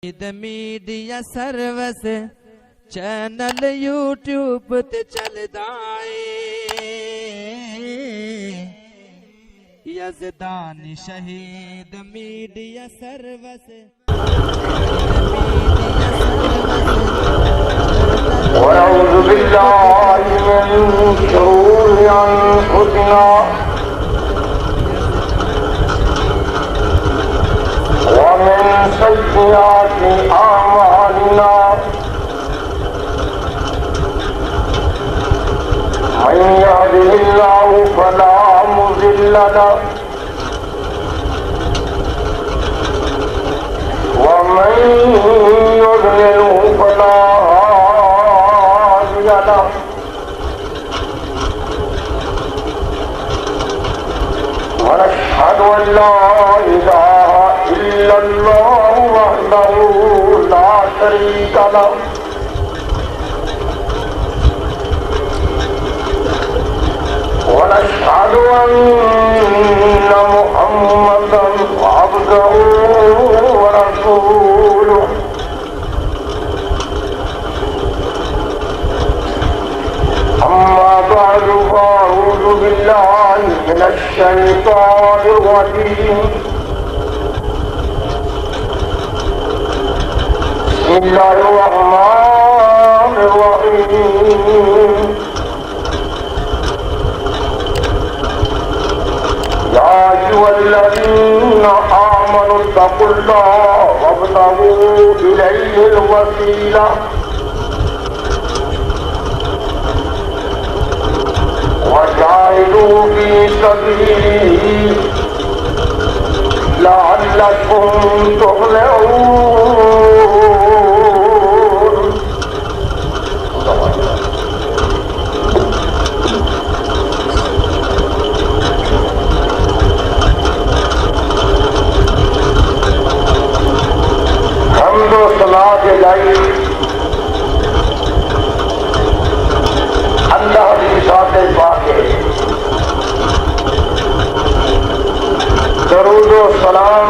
Media service channel YouTube تے چلدا اے یزدان شہید میڈیا سروس ونعوذ بالله من شرور أنفسنا ومن سيئات أعمالنا من يهده الله فلا مضل له ومن يضلل فلا هادي له ونشهد أن لا إله إلا الله وحده لا شريك له ونشهد أن محمدا عبده ورسوله أما بعد فأعوذ بالله من الشيطان الرجيم بسم الله الرحمن الرحيم يا أيها الذين آمنوا اتقوا الله وابتغوا إليه الوسيلة وجاهدوا في سبيله لعلكم تفلحون حمد و ثنا کے لائی اللہ کی ذات پاک ہے، درود و سلام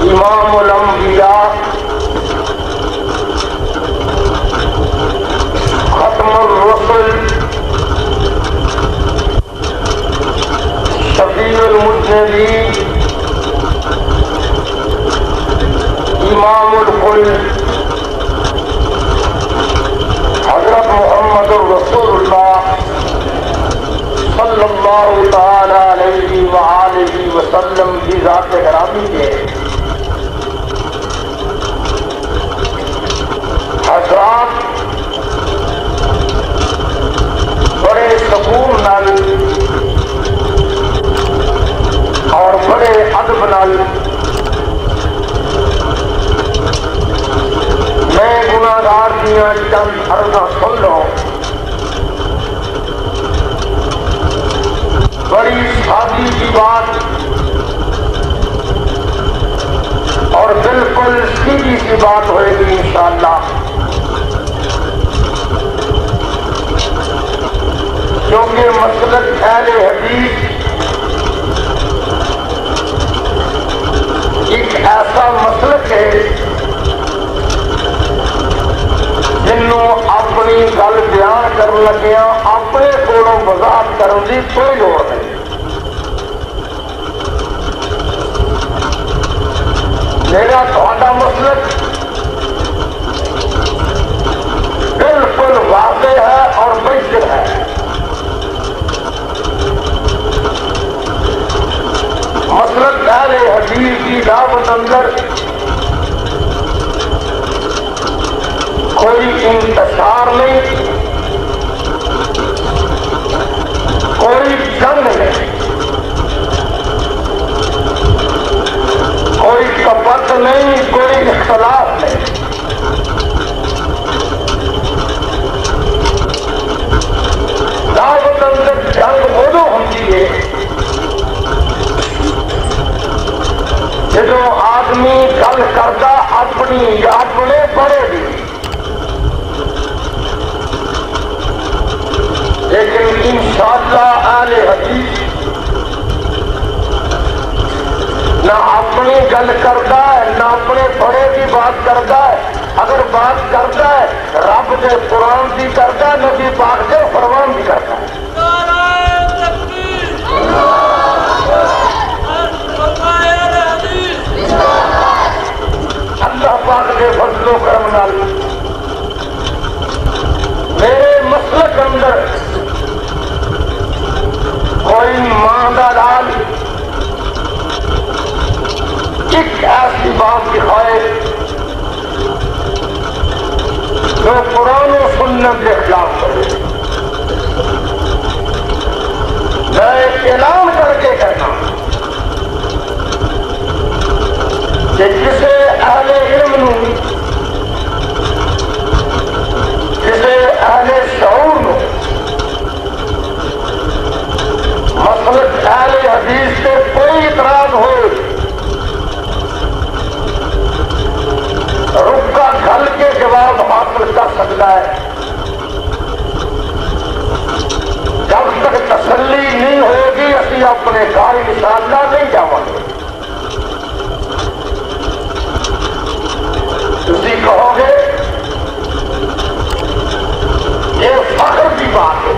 امام الانبیاء ختم الرسل شفیع المذنبین امام الکل حضرت محمد الرسول اللہ صلی اللہ تعالی علیہ وآلہ وسلم کی ذات گرامی ہے۔ حضرات بڑے سکون نال اور بڑے ادب نال میں گناہگار دیاں چند عرضاں سن لو۔ بڑی سادی کی بات اور بالکل سیدھی سی بات ہوئے گی انشاءاللہ، کیونکہ مسلک اہل حدیث ایک ایسا مسلک ہے جنوں اپنی گل بیان کرن لگیاں اپنے کولوں وضاحت کرن دی کوئی لوڑ نہیں۔ میرا تہاڈا مسلک بالکل واضح ہے اور بشر ہے۔ مسلک اہل حدیث کی دعوت اندر کوئی انتشار نہیں، کوئی جنگ نہیں، کوئی کپٹ نہیں، کوئی اختلاف نہیں۔ دعوت اندر جنگ ادو ہوتی ہے جدو آدمی گل کرتا اپنی یا اپنے بڑے بھی، لیکن انشاءاللہ اہل حدیث نہ اپنی گل کرتا ہے نہ اپنے بڑے کی بات کرتا ہے. اگر بات کرتا ہے رب کے قرآن کی کرتا ہے, نبی پاک کے فرمان کی کرتا ہے. اللہ پاک کے فضل و کرم نال میرے مسلک اندر کوئی ماں کا لال ایک ایسی بات دکھائے جو قرآن و سنت کے خلاف کرے, میں اعلان کر کے کہنا کہ جسے اہل علم نو, جسے اہل شعور نو مسلک اہل حدیث سے کوئی اعتراض ہو, رکا گھل کے جواب حاصل کر سکتا ہے. جب تک تسلی نہیں ہوگی اسی اپنے گھر انشاءاللہ نہیں جاؤں گے. تسی کہو گے یہ فخر کی بات ہے,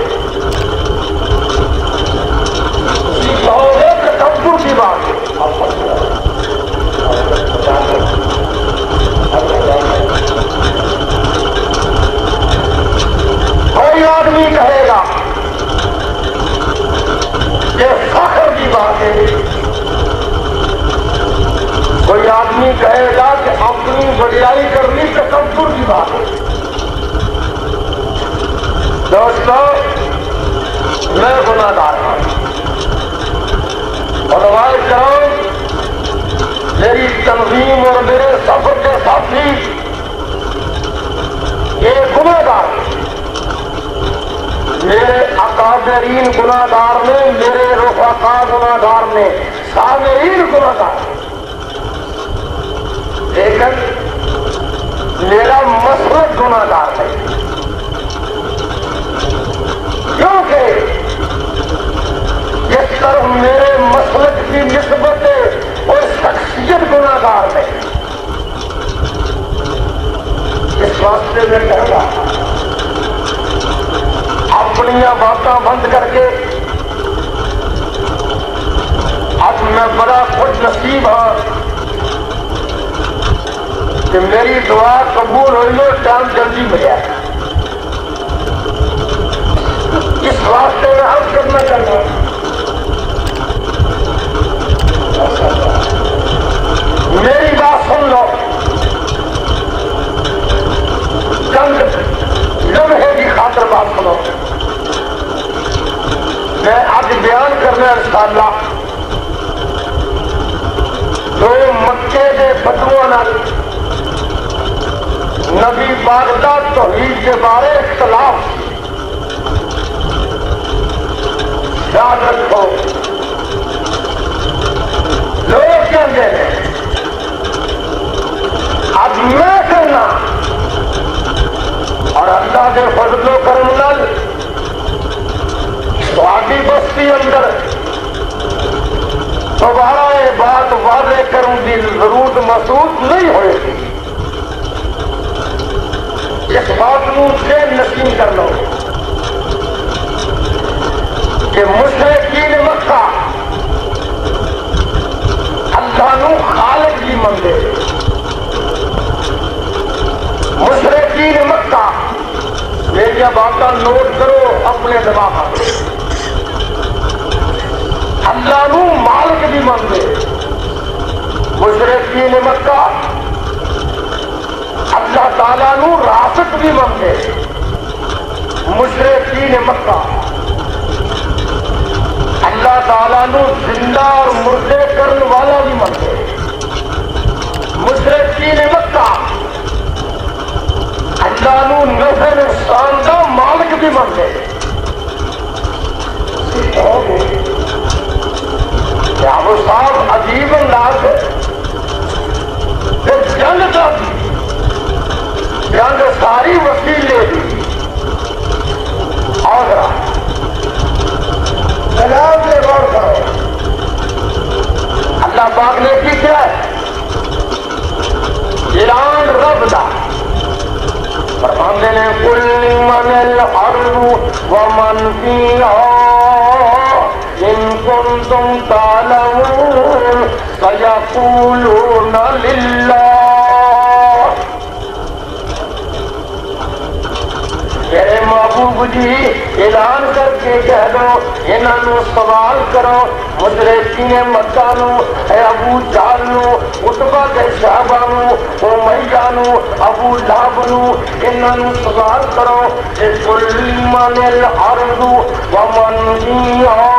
تسی کہو گے تکبر کی بات ہے. کوئی آدمی کہے گا یہ فخر کی بات ہے, کوئی آدمی کہے گا کہ اپنی بڑائی کرنی تکبر کی بات ہے. دوستو میں گناہ گار ہوں, علماء کرام میری تنظیم اور میرے سفر کے ساتھی یہ گناہ گار ہیں, میرے اکابرین گناہ گار نے, میرے رفقا گناہ گار نے, سامعین گناہ گار ہیں, لیکن میرا مسلک گناہ گار ہے. کیونکہ جس طرح میرے مسلک کی نسبت اور شخصیت گناہ گار ہے, اس واسطے میں کہوں گا اپنی باتاں بند کر کے اب میں بڑا خوش نصیب ہوں کہ میری دعا قبول ہوئی اور ٹائم جلدی ملیا. اس واسطے میں عرض کرنا چاہتا ہوں میری بات سن لو, چند لمحے کی خاطر بات سنو. میں آج بیان کرنا انشاءاللہ جو مکے کے فتووں نال نبی پاک دا توحید کے بارے اختلاف. یاد رکھو لوگ کہتے ہیں, اب میں کہنا اور اللہ کے فضل و کرم نال تہاڈی بستی اندر دوبارہ یہ بات واضح کرنے کی ضرورت محسوس نہیں ہوئے گی. اس بات کو ذہن نشین کر لو کہ مشرکین مکہ اللہ نو خالق بھی منگے. مشرکین مکہ میری باتاں نوٹ کرو اپنے دماغ میں, اللہ نو مالک بھی منگے. مشرکین مکہ اللہ تعالیٰ نو رازق بھی منگے. مشرکین مکہ اللہ تعالیٰ نو زندہ اور مردے کرنے والا بھی منگے. مشرکین مکہ اللہ نو نفع نقصان کا مالک بھی منگے. کیا وہ صاحب عجیب انداز ہے نے کل من الارض ومن فیہا ان کنتم تعلمون سیقولون للہ. میرے محبوب جی اعلان کر کے کہہ دو انہاں نو سوال کرو مشرکین مکہ نو اے ابو جہل نو عتبہ دے صحابہ نو امیہ نو ابو لہب نو انہاں نو سوال کرو کہ کل من الارض ومن فیہا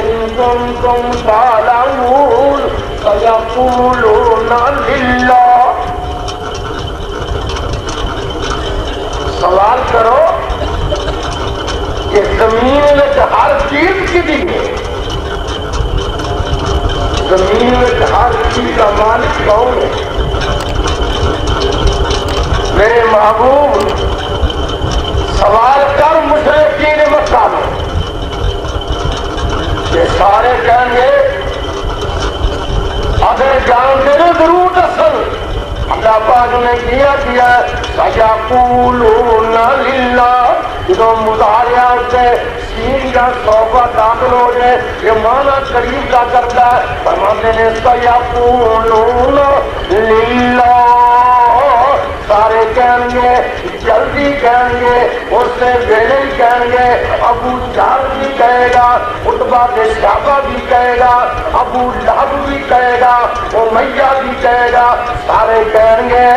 ان کنتم تعلمون سیقولون للہ. سوال کرو کہ زمین میں ہر چیز کی دی ہے، زمین میں ہر چیز کا مالک کون ہے؟ میرے محبوب سوال کر مشرکین مکہ میں. یہ سارے کہیں گے اگر جانتے ہو ضرور اصل اللہ پاک نے کیا سیقولون للہ. جو مظاہرہ سے سین یا صوبہ داخل ہو جائے یہ معنی قریب کا کرتا ہے. فرماتے ہیں سیقولون للہ. سارے کہیں گے جلدی کہیں گے اس سے پہلے ہی کہیں گے. ابو جہل بھی کہے گا عتبہ بن شیبہ بھی کہے گا ابو لہب بھی کہے گا امیہ بھی کہے گا. سارے کہیں گے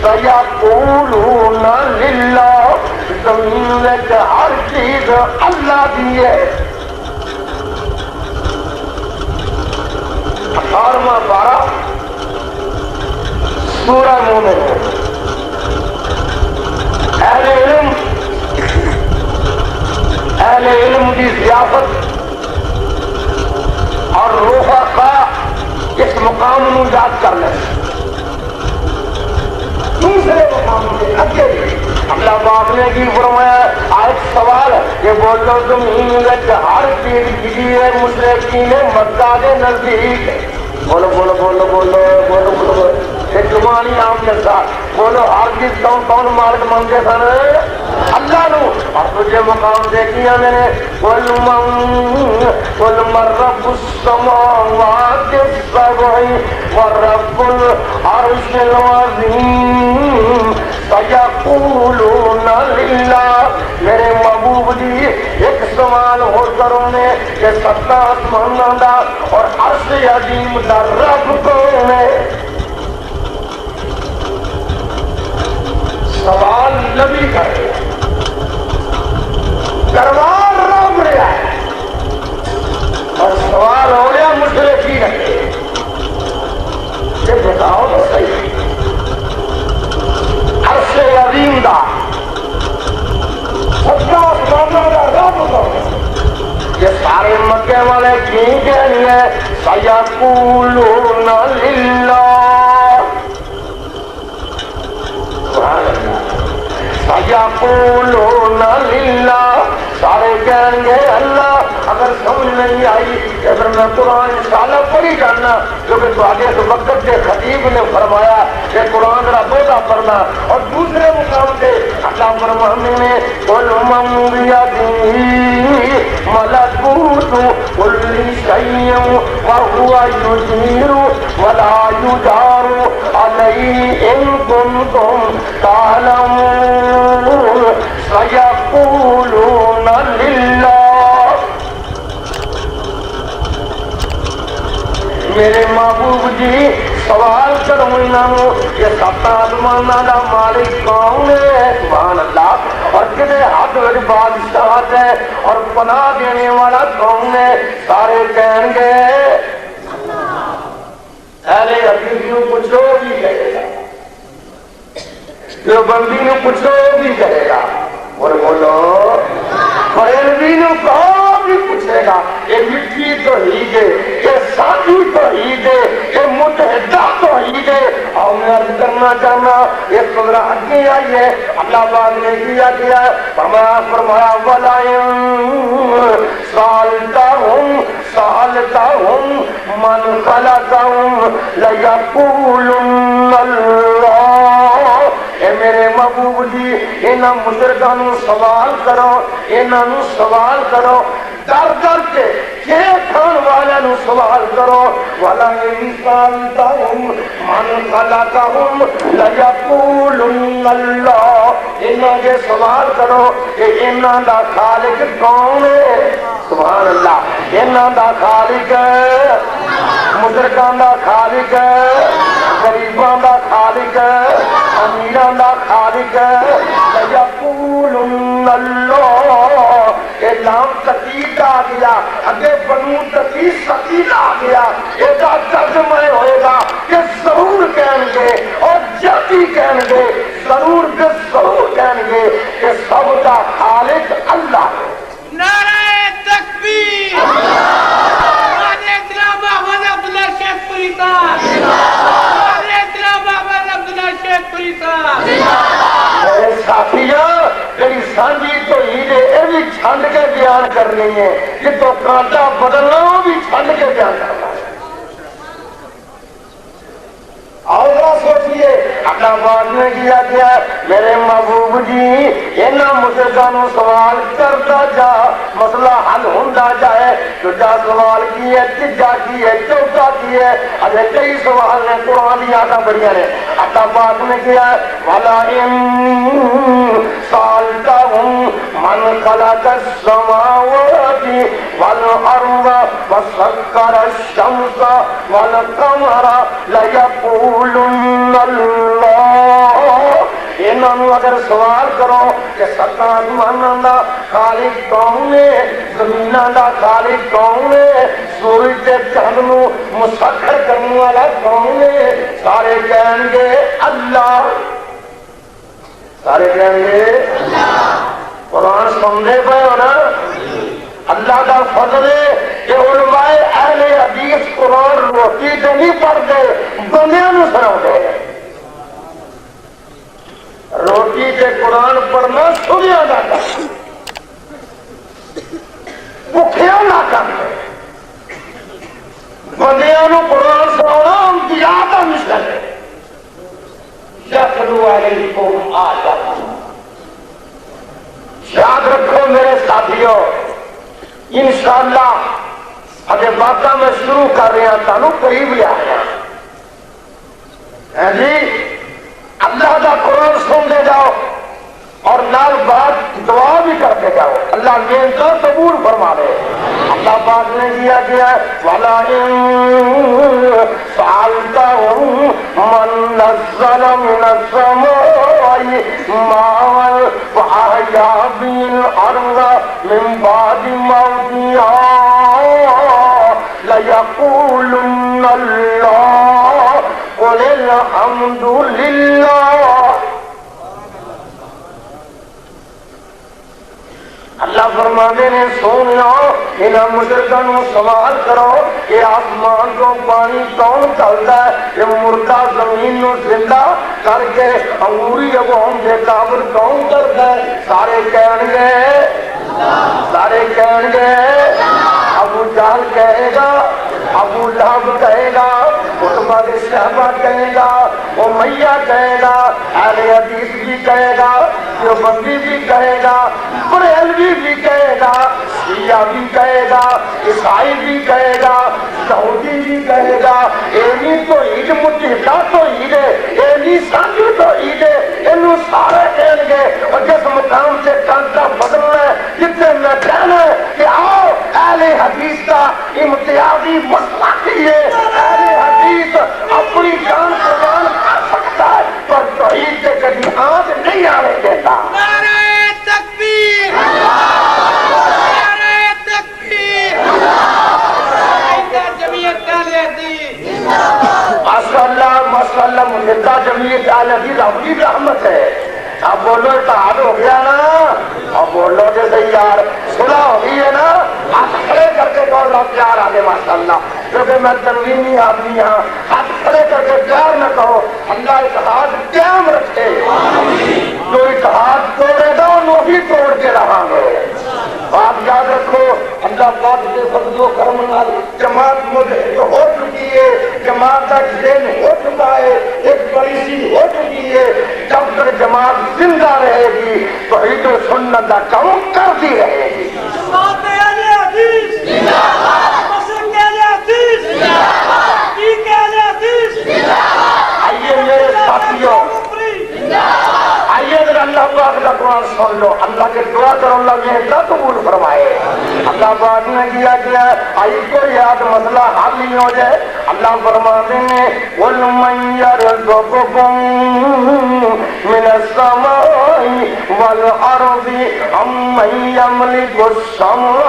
سیقولون للہ. زمین میں ہر چیز اللہ دی ہے. 18واں پارہ سورہ مومن. اہل علم کی ضیافت اور رفقا اس مقام کو یاد کر لیں. دوسرے مقام سے اگے اللہ پاک نے کی فرمایا ایک سوال ہے کہ بولو زمین میں ہر چیز کی ہے مشرکین مکہ کے نزدیک. بولو بولو بولو بولو بولو بولو ایک زبانی عام کے ساتھ بولو ہر چیز کون کون مالک مانگتے سن؟ اللہ نو. اور تجھے مقام دیکھیا میں نے قل من رب السماوات السبع ورب العرش العظیم سیقولون للہ. میرے محبوب جی ایک سوال ہو کروں نے کہ ستا آسمانوں دا اور عرش عظیم دا رب کون ہے؟ سوال نبی کرے کروار رب رہا ہے اور سوال ہو گیا مشرکی رکھے. یہ بتاؤ تو صحیح عرش عظیم دا ستا آسمانوں دا رب کون ہے؟ یہ سارے مکے والے کی کہنی ہے سیقولون للہ. سیقولون للہ. سارے کہیں گے اللہ. اگر سمجھ نہیں آئی اگر میں قرآن انشاءاللہ پڑھی جاننا کیونکہ تو آگے تو وقت کے خطیب نے فرمایا کہ قرآن را بودا پڑھنا. اور دوسرے مقام سے اللہ فرمانے میں قل من بیدہ ملکوت کل شیء وهو یجیر ولا یجار علیہ ان کنتم تعلمون سیقولون للہ. میرے محبوب جی سوال کرو انہوں کہ سات آسمانوں کا مالک کون ہے؟ سبحان اللہ. اور کدے ہاتھ میں بادشاہت ہے اور پناہ دینے والا کون ہے؟ سارے کہیں گے اہل حدیث نو پوچھو بھی کہے گا جو بندی نو پوچھو بھی کہے گا اور بولو بریلوی نو کہو بھی پوچھے گا. یہ مٹی توحید ہے یہ سادی توحید ہے یہ متحدہ توحید ہے. اور میں عرض کرنا چاہنا یہ قدرہ آگے آئی ہے اللہ پاک نے کیا ہے فرمایا وَلَئِن سَأَلْتَهُمْ مَنْ خَلَقَهُمْ لَيَقُولُنَّ اللَّهُ. اے محبوب جی انہاں مشرکاں نوں سوال کرو، انہاں نوں سوال کرو، در در کے کھان والے نو سوال کرو، والا انسان تاہم من خلقہم لیقولن اللہ، انہاں کے سوال کرو کہ انہاں دا خالق کون ہے؟ سبحان اللہ، انہاں دا خالق ہے، مشرکاں دا خالق ہے، غریباں دا خالق ہے، امیراں دا خالق ہے، لیقولن اللہ، یہ نام تقید آ گیا، اگے بنو تقید ثقیل آ گیا، یہ ترجمہ ہوئے گا کہ ضرور کہیں گے اور جلدی کہیں گے، ضرور کہ ضرور کہیں گے کہ سب کا خالق اللہ ہے۔ نعرہ تکبیر، نعرہ تلاوہ عبداللہ شیخ پوری صاحب، نعرہ تلاوہ عبداللہ شیخ پوری صاحب۔ میرے ساتھیاں جڑی سانجی تو ہیلے یہ بھی چھنڈ کے بیان کرنی ہے، کہ تو کانٹا بدلنا وہ بھی چھنڈ کے بیان کرنا ہے۔ اور سوچئے اپنا بات میں کیا گیا میرے محبوب جی انہاں مشرکانوں سوال کرتا جا مسئلہ حل ہوندا جائے، دوجا سوال کی ہے، تیجا کی ہے، چوتھا کی ہے، اجے کئی سوال نے قرآن دی آیاتاں بڑیاں نے۔ اپنا بات میں کیا ہے والا ان سالتہم من خلق السماوات والارض وسخر الشمس والقمر لیقولن اللہ، انہوں نے اگر سوال کرو کہ ستاں آسماناں دا خالق کون ہے، زمیناں دا خالق کون ہے، سورج تے چاند نوں مسخر کرنے والا کون ہے، سارے کہیں گے اللہ، سارے کہیں گے قرآن سمجھے پے ہو نا؟ اللہ کا فضل ہے کہ علماء اہل حدیث قرآن روٹی تے نہیں پڑھتے، بندیاں نوں سناؤندے۔ روٹی تے قرآن پڑھنا سنیا دا کم، بھکھیاں دا کم ہے، بندیاں نوں قرآن سناؤنا انبیاء دا مشن ہے۔ یتلو علیکم آیاتہ، یاد رکھو میرے ساتھیوں، انشاءاللہ اگر باتاں میں شروع کر رہے ہیں تانوں قریب لے آیا ہے جی، اللہ کا قرآن سنتے جاؤ اور نال بات دعا بھی کرتے جاؤ، اللہ دین کا قبول فرما دے۔ اللہ پاک نے دیا گیا وَلَا إِن سَأَلْتَهُمْ مَن نَزَّلَ مِنَ السَّمَاءِ مَاءً فَأَحْيَا بِهِ الْأَرْضَ مِن بَعْدِ مَوْتِهَا لَيَقُولُنَّ اللَّهُ قُلِ الْحَمْدُ لِلَّهِ۔ اللہ فرمانے نے سن لو انہاں مشرکوں سوال کرو کہ آسمان کو پانی کون چلتا ہے، یہ مردہ زمین نو زندہ کر کے انگوری ابہم دے قابل کون کرتا ہے، سارے کہیں گے سارے کہیں گے ابو جہل کہے گا، ابو لہب کہے گا، عتبہ بن شیبہ کہے گا، امیہ کہے گا، اہل حدیث بھی کہے گا، دیوبندی بھی کہے گا، بریلوی بھی کہے گا، شیعہ بھی کہے گا، عیسائی بھی کہے گا، یہودی بھی کہے گا، اینی تو عید متحدہ تو عید ہے، اینی سانجو تو عید ہے، انہوں سارے کہیں گے اور جس مقام سے کانٹا بدلنا ہے جتنے میں کہنا ہے کہ آؤ اہل حدیث کا امتیازی مسلک ہی ہے، اہل حدیث اپنی جان قربان کر سکتا ہے پر توحید سے کبھی آنکھ نہیں آنے دیتا۔ نعرہ تکبیر، نعرہ تکبیر، جمعیت اہل حدیث، ماشاءاللہ مجدہ جمعیت اہل حدیث اپنی رحمت ہے۔ اب بولو اتحاد ہو گیا نا، اب بولو جیسے یار صلح ہو گئی ہے نا، ہاتھ کھڑے کر کے کہو لوگ پیار آگے ماشاءاللہ، کیونکہ میں تنوینی آدمی ہاں، ہاتھ کھڑے کر کے پیار نہ کہو، اللہ اتحاد قائم رکھے، جو اتحاد توڑے گا انہوں ہی توڑ کے رہاں گے۔ بات یاد رکھو اللہ پاک کے فضل و کرم نال جماعت مجھے ہو چکی ہے، جماعت جماعت کا دن ہو چکا ہے، ایک بڑی سی ہو چکی ہے. جب تک جماعت زندہ رہے گی توحید و سنت کا کام کرتی رہے گی. آئیے میرے ساتھیوں، آئیے اگر اللہ پاک کا قرآن سن لو. اللہ کے دعا کرو اللہ یہ کیا قبول فرمائے. اللہ پاک نے کیا کیا آئی کو یاد مسئلہ حل نہیں ہو جائے. اللہ فرماتے ہیں قُلْ مَن يَرْزُقُكُم مِّنَ السَّمَاءِ وَالْأَرْضِ أَمَّن يَمْلِكُ السَّمْعَ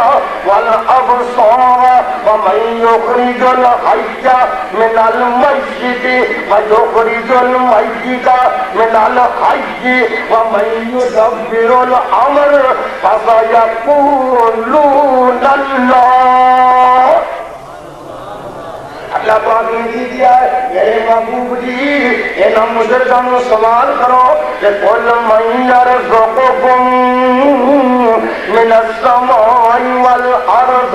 وَالْأَبْصَارَ وَمَن يُخْرِجُ الْحَيَّ مِنَ الْمَيِّتِ وَيُخْرِجُ الْمَيِّتَ مِنَ الْحَيِّ وَمَن يُدَبِّرُ الْأَمْرَ فَسَيَقُولُونَ اللَّهُ. اللہ پاک نے دی دیا ہے میرے محبوب جی ان مشرکوں سوال کرو کہ قُلْ مَن يَرْزُقُكُم مِّنَ السَّمَاءِ وَالْأَرْضِ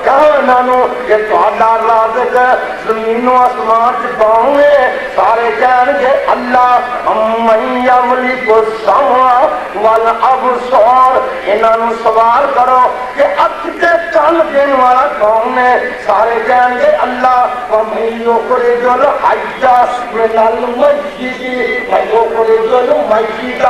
کہنا کہ تہاڈا رازق زمین و آسمان چ کون ہے؟ سارے کہن گے اللہ. أَمَّن يَمْلِكُ السَّمْعَ وَالْأَبْصَارَ انہاں سوال کرو کہ اکھ تے کان دین والا کون ہے؟ سارے کہن گے اللہ. وَمَن يُخْرِجُ الْحَيَّ مِنَ الْمَيِّتِ وَيُخْرِجُ الْمَيِّتَ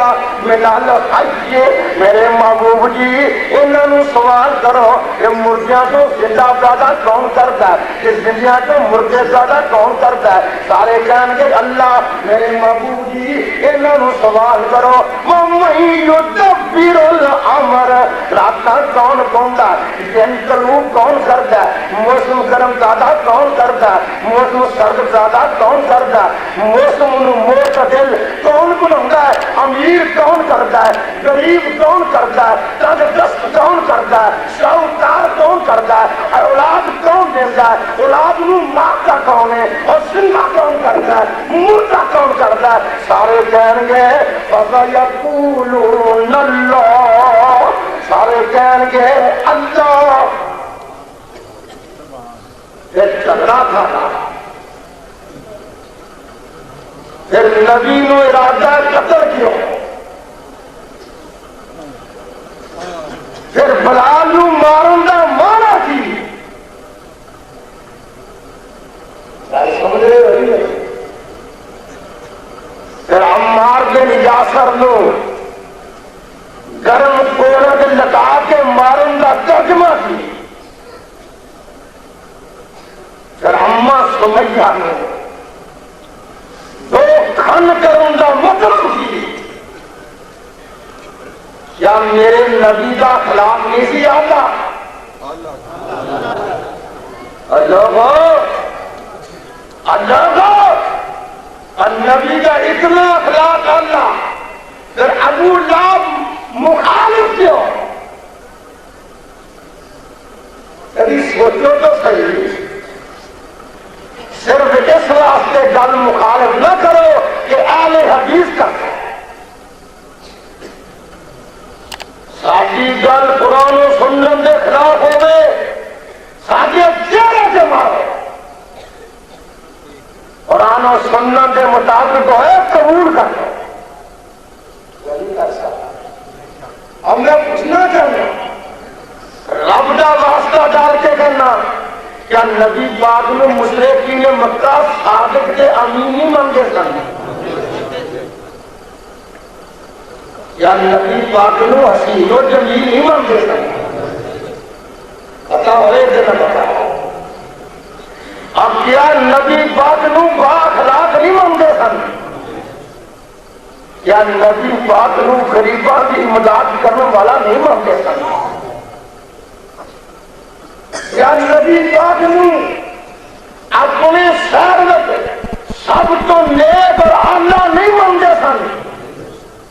مِنَ الْحَيِّ. میرے محبوب جی انہوں سوال کرو کہ مردیاں تو زندہ پیدا کون کرتا ہے؟ کہ زندہ تو مردے پیدا کون کرتا ہے؟ سارے کہن گے اللہ. میرے محبوب جی انہوں سوال کرو وَمَن يُدَبِّرُ الْأَمْرَ راتاں کون کوندا ہے؟ دن طلوع کون کرتا ہے؟ موسم گرم زیادہ کون کرتا ہے؟ موسم سرد زیادہ کون کرتا ہے؟ موسم معتدل کون بناتا ہے؟ امیر کون کرتا ہے؟ غریب کون کرتا ہے؟ تندرست کون کرتا ہے؟ شاہکار کون کرتا ہے؟ اولاد کون دیتا ہے؟ اولاد نو ماں کا کون ہے؟ اور زندہ کون کرتا ہے؟ مردہ کون کرتا ہے؟ سارے کہیں گے فَسَيَقُولُونَ اللَّهُ. سارے کہیں گے اللہ. پھر جھگڑا تھا پھر نبی نو ارادہ قتل کیوں؟ پھر بلال نو مارن دا مانا کی سمجھ رہے ہو؟ پھر عمار بن یاسر نو گرم کوڑا کے لٹا کے مارن دا ترجمہ کی. پھر اما سمیہ نے دو کھن کروں دا مطلب کی. کیا میرے نبی کا خلاف نہیں سی آتا؟ اللہ نبی کا اتنا اخلاق اللہ. پھر ابو لہب مخالف کیوں؟ کبھی سوچو تو صحیح. صرف اس واسطے گل مخالف نہ کرو کہ اہل حدیث کا ساری گل قرآن و سنت کے خلاف ہو گئے سارے چہرے سے مارو. قرآن و سنت کے مطابق ہے قبول کر لو. اب میں پوچھنا چاہوں رب کا واسطہ ڈال کے کرنا کیا نبی پاک نے مشرکین مکہ صادق کے امین نہیں منگے سن؟ کیا نبی پاک نے حسین و جمیل نہیں منگے سن؟ پتا ہوئے کہ نہ پتا. اب کیا نبی پاک نے با اخلاق نہیں منگے سن؟ کیا نبی پاک نے غریباں کی امداد کرنے والا نہیں منگے سن؟ کیا نبی پاک نے اپنے شہر سب تو نیک اور اعلیٰ نہیں منگے سن؟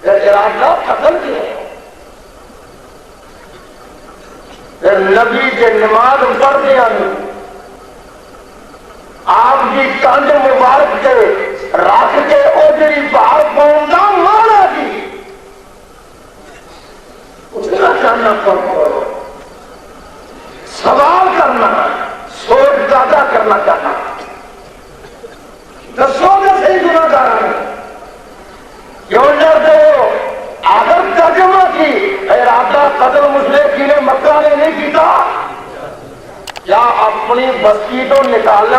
ارادہ قتل کیا. پھر نبی کے نماز پڑھتے ہیں آپ کی کندھ مبارک کے رکھ کے اوجری باہر پہنچا مارا جی. اٹھنا چاہنا پڑھو سوال کرنا سوچ زیادہ کرنا چاہنا.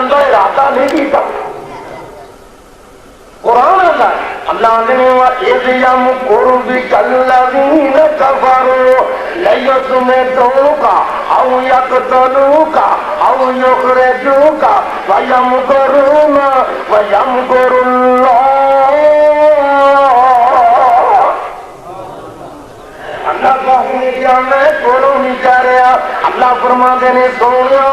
گندا ارادہ نہیں کیتا قرآن اللہ نے اذ یمکر بک الذین کفروا لیثبتوک او یقتلوک او یخرجوک ویمکرون ویمکر اللہ اللہ کہنے کیا میں بولو نہیں کہہ رہا اللہ فرما دینے سونیا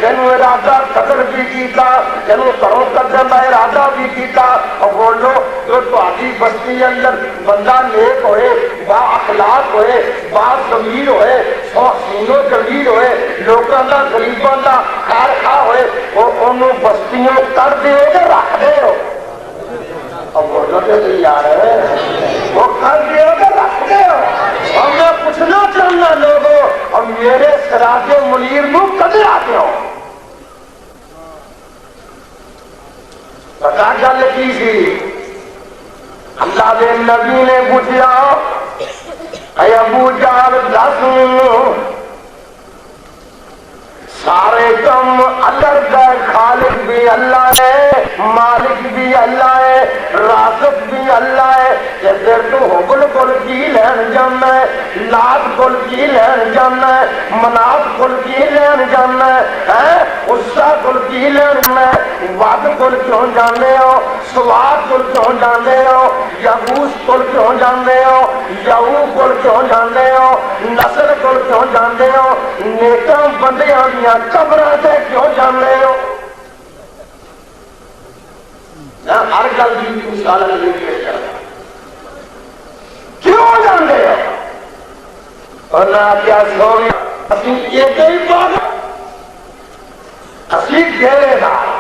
جنو ارادہ قدر بھی کیتا جنو کرو قدر کا ارادہ بھی کیتا اور بولو جو تہاڈی بستی اندر بندہ نیک ہوئے با اخلاق ہوئے با ضمیر ہوئے حسین و جلیل ہوئے لوگوں کا غریباں کا خیر خواہ ہوئے اور انہوں بستیوں کر دے تے رکھ دے ہو اور بولو تے یار وہ کر دے تے رکھ دے ہو اور میں پوچھنا چاہنا لوگوں اور میرے سراج منیر نو کدے آتے ہو پتا گل کی سی اللہ دے نبی نے پوچھا اے ابو جہل دس سارے کم اللہ کا خالق بھی اللہ ہے مالک بھی اللہ ہے رازق بھی اللہ ہے کہ پھر تو حبل کل کی لین جانا ہے لات کل کی لین جانا ہے مناف کل کی لین جانا ہے عصا کل کی لین جانا ہے ود کل کیوں جانے ہو سواد کل کیوں جانے ہو یغوس کل کیوں جانے ہو یہو کل کیوں جانے ہو نصر کل کیوں جانے ہو نیکاں بندیاں دیا قبراں تے کیوں جانے ہو ہر گل کی مثال کیوں جانے ہو اور نہ کیا سونے اسی ایک ہی بات اسی گھیرے دار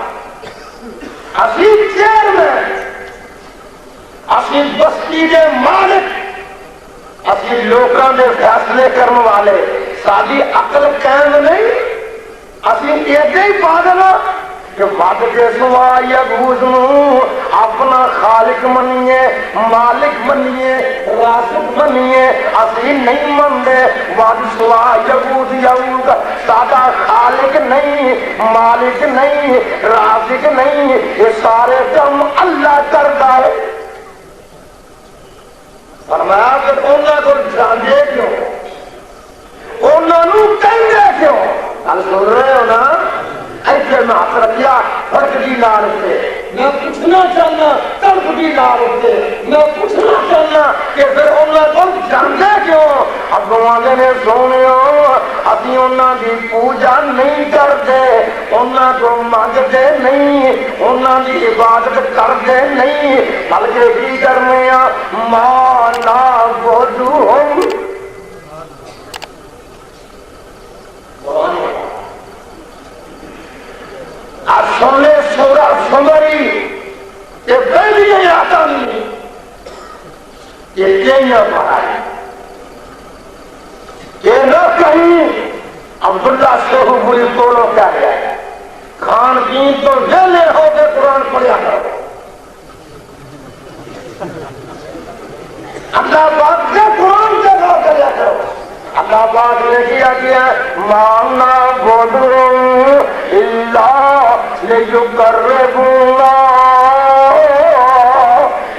اسی چیئرمین اسی بستی دے مالک اسی لوکاں دے فیصلے کرنے والے ساری عقل قائم نہیں اسی ایک ہی پاگل کہ ود کے سوا یغوث نو اپنا خالق منیے مالک منیے رازق منیے اسی نہیں مندے ود سوا یغوث یعوق ساڈا خالق نہیں مالک نہیں رازق نہیں یہ سارے کم اللہ کردا ہے فرمایا کہ انہاں کو جاندے کیوں انہاں نو کہندے کیوں گل سن رہے ہو نا ایسے میں ہاتھ رکھیا فرق بھی نہ رکھتے میں پوچھنا چاہنا تڑپ بھی نہ رکھتے میں پوچھنا چاہنا کہ پھر انہاں کو جاندے کیوں اگوانے نے سونیو ابھی انہاں دی پوجا نہیں کرتے انہاں کو مانگتے نہیں انہاں دی عبادت کرتے نہیں بلکہ کی کرنے ماں نعبدہم سننے سورہ سمری یہ پہلی نہیں آتا نہیں یہ کیوں پڑھا ہے یہ نہ کہیں عبداللہ شیخو بری کولو کیا ہے کھان پین تو ویلے ہو کے قرآن پڑھیا کرو اللہ پاک سے قرآن سے گاہ کریا کرو اللہ پاک نے کیا مانا بولو اللہ لیقربونا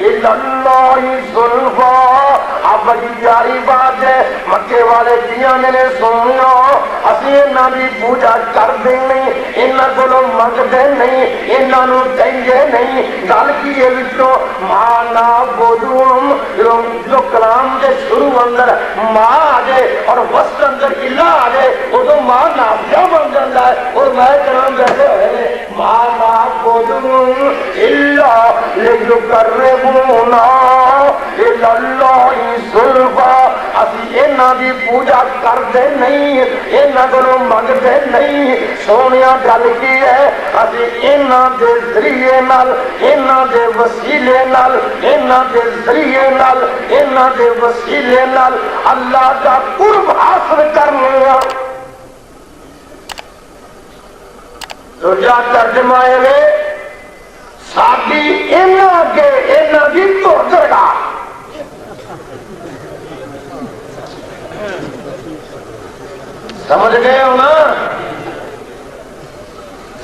الاللہ زلفا اب بڑی پیاری بات ہے مکے والے دیاں نے سنیا اسی انہاں دی پوجا کر دیں نہیں انہاں کو منگ دیں نہیں انہاں نو چاہیے نہیں گل کی ہے وچوں مانا بولوم جو کلام دے شروع اندر ماں آ جائے اور وسط اندر الہ آ جائے ادو ماں نافیہ بن جاتا ہے اور میں کلام بیٹھے ہوئے مانا بولوم اللہ لیقربونا الاللہ زلفا اسی انہاں دی پوجا کرتے نہیں انہاں کو منگتے نہیں سونیا گل کی ہے اسی انہاں دے ذریعے نال انہاں دے وسیلے نال انہاں دے ذریعے نال انہاں دے وسیلے نال اللہ کا قرب حاصل کرنے ہاں تو جا ترجمہ ہے ساڈی انہاں کے انہاں دی توجہ سمجھ گئے ہو نا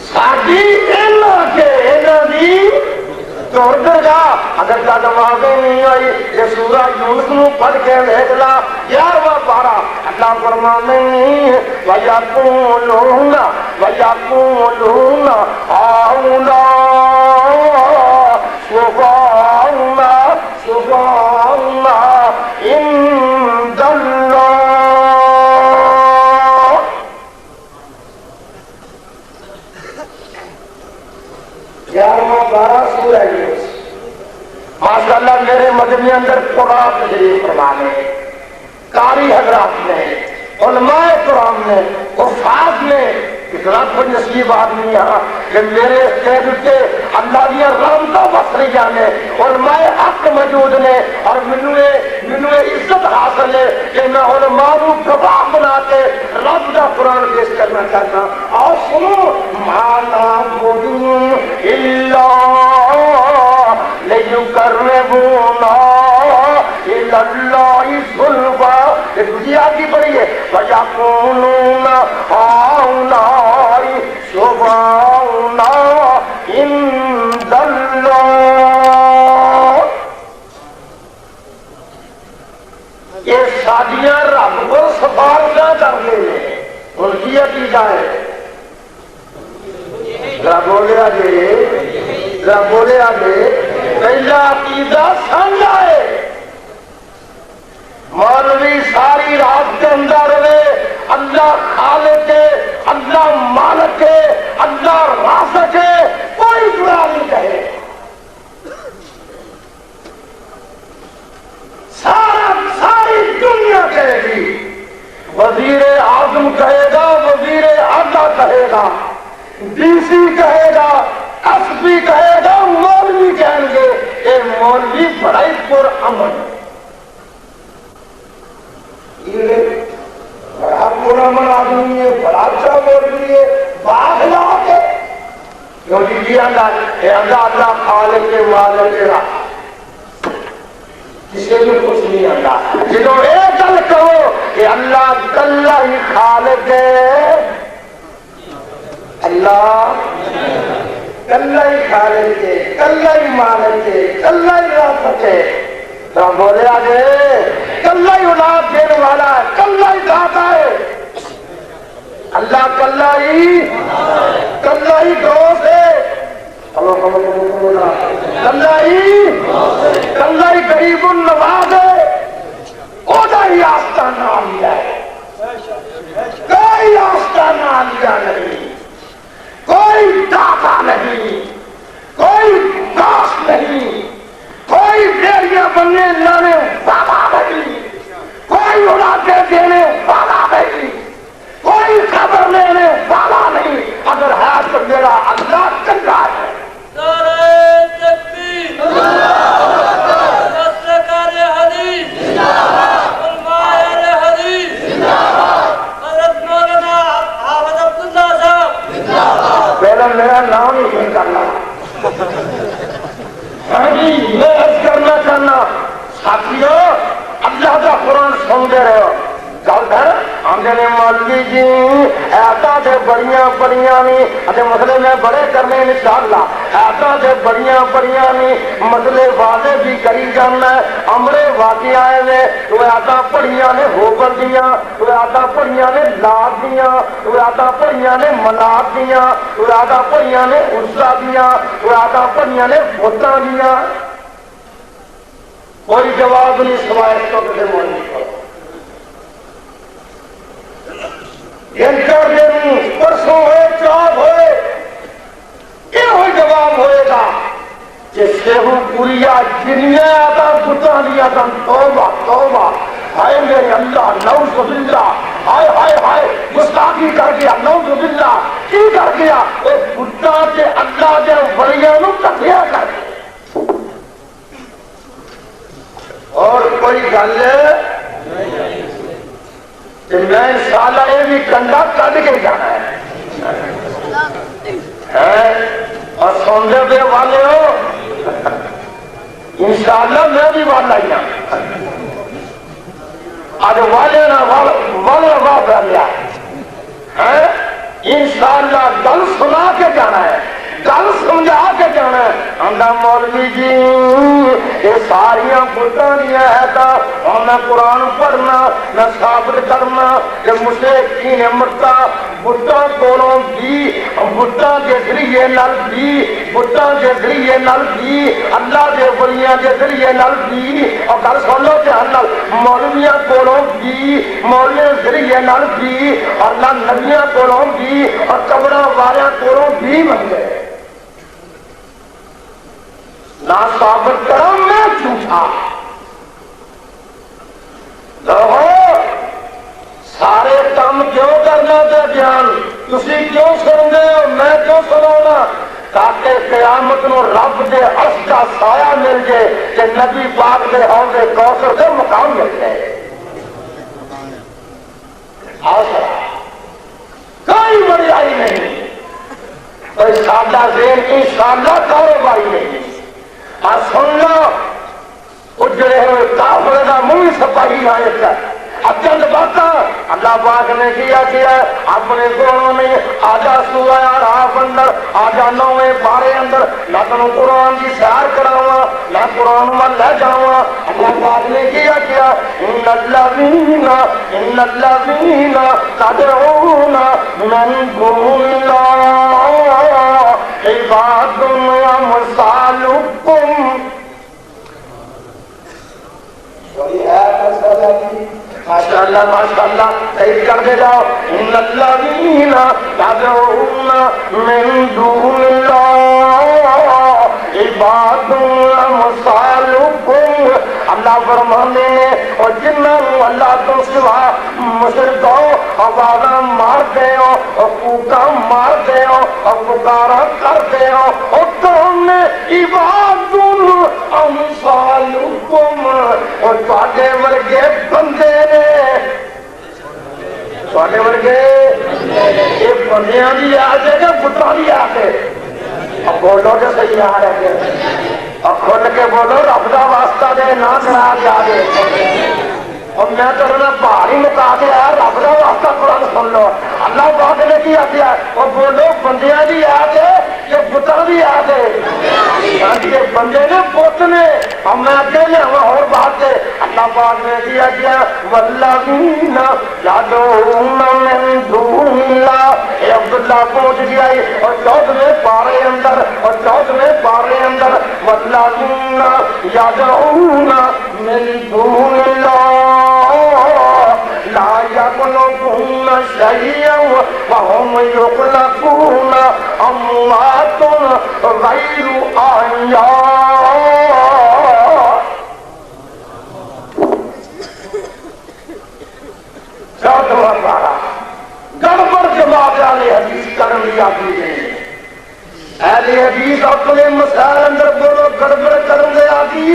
ساڈی انہاں کے انہاں دی توڑ دے گا اگر جد واضح نہیں آئی یہ سورہ یونس نو پڑھ کے دیکھ لا 11واں پارہ اللہ فرماتے ہیں وَيَقُولُونَ هَؤُلَاءِ شُفَعَاؤُنَا عِندَ اللَّهِ 11واں پارہ سورہ یونس ماشاءاللہ میرے مجمع اندر قرآن تشریف فرما لے قاری حضرات نے علماء کرام نے حفاظ نے اتنا کوئی نصیب آدمی یہاں کہ میرے قید کے اللہ دیا رحمتوں بسری جانے علماء حق موجود نے اور منو عزت حاصل ہے کہ میں علماء کو گواہ بنا کے رب کا قرآن پیش کرنا چاہتا اور سنو مانا بدون اللہ لیقربونا الی اللہ زلفا دوسری آگے پڑھی ہے وَيَقُولُونَ هَؤُلَاءِ شُفَعَاؤُنَا عِندَ اللَّهِ یہ شادیاں رب کو سفارشاں کر دے ان کی عقیدہ ہے ذرا بولے آگے پہلا عقیدہ سمجھا ہے مولوی ساری رات کے اندر رہے اللہ خالق ہے اللہ مالک ہے اللہ رازق ہے کوئی جڑا نہیں کہے ساری دنیا کہے گی وزیر اعظم کہے گا وزیر اعلیٰ کہے گا ڈی سی کہے گا ایس پی کہے گا مولوی کہیں گے یہ مولوی بڑائی پر امن بڑا پرامن آدمی ہے بڑا اچھا مولوی ہے باخلا کے کیونکہ یہ اللہ خالق کے مالک کے راہ کسی بھی کچھ نہیں آتا جنہوں ایک گل کہو کہ اللہ کلہ ہی خالق ہے اللہ کلہ ہی خالق ہے کلہ ہی مالک ہے کلہ ہی رازق ہے تو ہم بولے آگے کلہ ہی اولاد دینے والا ہے کلہ ہی داتا ہے اللہ کلہ ہی دوست ہے کلہ ہی غریب النواز ہے اوہ ہی آستانہ آلیا ہے کوئی آستانہ آلیا نہیں کوئی داتا نہیں کوئی داس نہیں کوئی بیڑیاں بننے لانے والا نہیں کوئی اولادیں دینے والا نہیں کوئی خبر لینے والا نہیں اگر ہے تو میرا اللہ چنگا ہے میرا نام ہی نہیں کرنا ہاں جی میں عرض کرنا چاہنا ساتھیوں اللہ کا قرآن سن دے رہے ہو گل ہے آندے نے مولوی جی ایسا دے بڑیاں نہیں اتے مسئلے میں بڑے کرنے انشاءاللہ ایسا دے بڑیاں نہیں مسئلے واضح بھی کری جانا ہے امرے واقعی آئے نے تو ایسا پڑیاں نے ہوبل دیاں تو ایسا پڑیاں نے لاد دیاں تو ایسا پڑیاں نے مناد دیاں تو ایسا پڑیاں نے عرصہ دیاں تو ایسا پڑیاں نے بھوتاں دیاں کوئی جواب نہیں سوائے اس کو کسی مولوی کو پرسوں ہوئے چاپ ہوئے یہ ہوئی جواب ہوئے گا کہ سیہو پوریا جنیا آتا بتا دیا تھا توبہ ہائے میرے اللہ نعوذ باللہ ہائے گستاخی کر گیا نعوذ باللہ کی کر گیا وہ بتا کے اللہ کے ولیاں نو کٹھیا کر گیا اور کوئی گل کہ میں انشاءاللہ یہ بھی کنڈا کٹ کے جانا ہے اور سوندے پہ والے ہو انشاءاللہ میں بھی والا ہی ہوں آج والے نہ والے واہ پہ لیا انشاءاللہ گل سنا کے جانا ہے، گل سمجھا کے جانا ہے۔ آندا مولوی جی یہ ساریاں بتاں دیا ہے اور نہ قرآن پڑھنا نہ ثابت کرنا کہ مشرکین مرتا بتاں کولوں بھی بتاں کے ذریعے نال بھی بتاں کے ذریعے نال بھی اللہ دے ولیاں کے ذریعے نال بھی اور گل سن لو دھیان نال مولویاں کولوں بھی مولویاں ذریعے نال بھی اور نہ نبیاں کولوں بھی اور قبراں والیاں کولوں بھی بندے نہ ثابت کروں میں جھوٹا سارے کام کیوں کرنا تھا جان تسی کیوں سنتے ہو میں کیوں سناؤنا تاکہ قیامت نو رب دے عرش کا سایہ مل جائے کہ نبی پاک دے حوض کوثر سے مقام مل جائے کوئی بڑائی نہیں کوئی سادہ ذہن انشاءاللہ کاروباری نہیں سن لو اجڑے ہوئے کافر کا منہ سپاہی آئے چند باتاں اللہ پاک نے کیا اپنے گھوڑوں نے آجا سورہ اعراف اندر آجا نویں پارے اندر نہ تنوں قرآن کی سیر کراواں نہ قرآن میں لے جاواں اللہ پاک نے کیا ان الذین تدعون من دون اللہ عباد امثالکم ماشاءاللہ ماشاءاللہ صحیح کر دے جاؤ ان الذین تدعون من دون اللہ عباد امثالکم اللہ فرمانے اور جنہوں اللہ تو سوا مشرکوں آوازاں مارتے ہو اور کوکاں مارتے ہو اور پکارا کرتے ہو اور کون نے عباد امثالکم اور تواڈے ورگے بندے نے تواڈے ورگے یہ بندیاں دی یاد ہے کہ بتاں دی یاد ہے اب بولو کہ صحیح آ رہے ہیں اور کھل کے بولو رب دا واسطہ دے نہ سنا جا دے اور میں کرنا پہاڑی مکا کے آیا رب دا واسطہ قرآن سن لو اللہ پاک نے کیا کیا اور بولو بندیاں دی یاد ہے کہ بتاں دی یاد ہے یہ بندے نے بت نے اور میں اکیلے ہوا اور بات ہے اللہ پاک نے کیا والذین یدعون من دون اللہ اے عبداللہ پہنچ گیا اور 14ویں پارے اندر اور 14ویں پارے اندر والذین یدعون من دون اللہ لا یخلقون شیئا وهم یخلقون اموات غیر احیاء گڑبڑ جواب اہل حدیث کرن لیا بھی نہیں اہل حدیث اپنے مسائل اندر بولو گڑبڑ کرن لیا بھی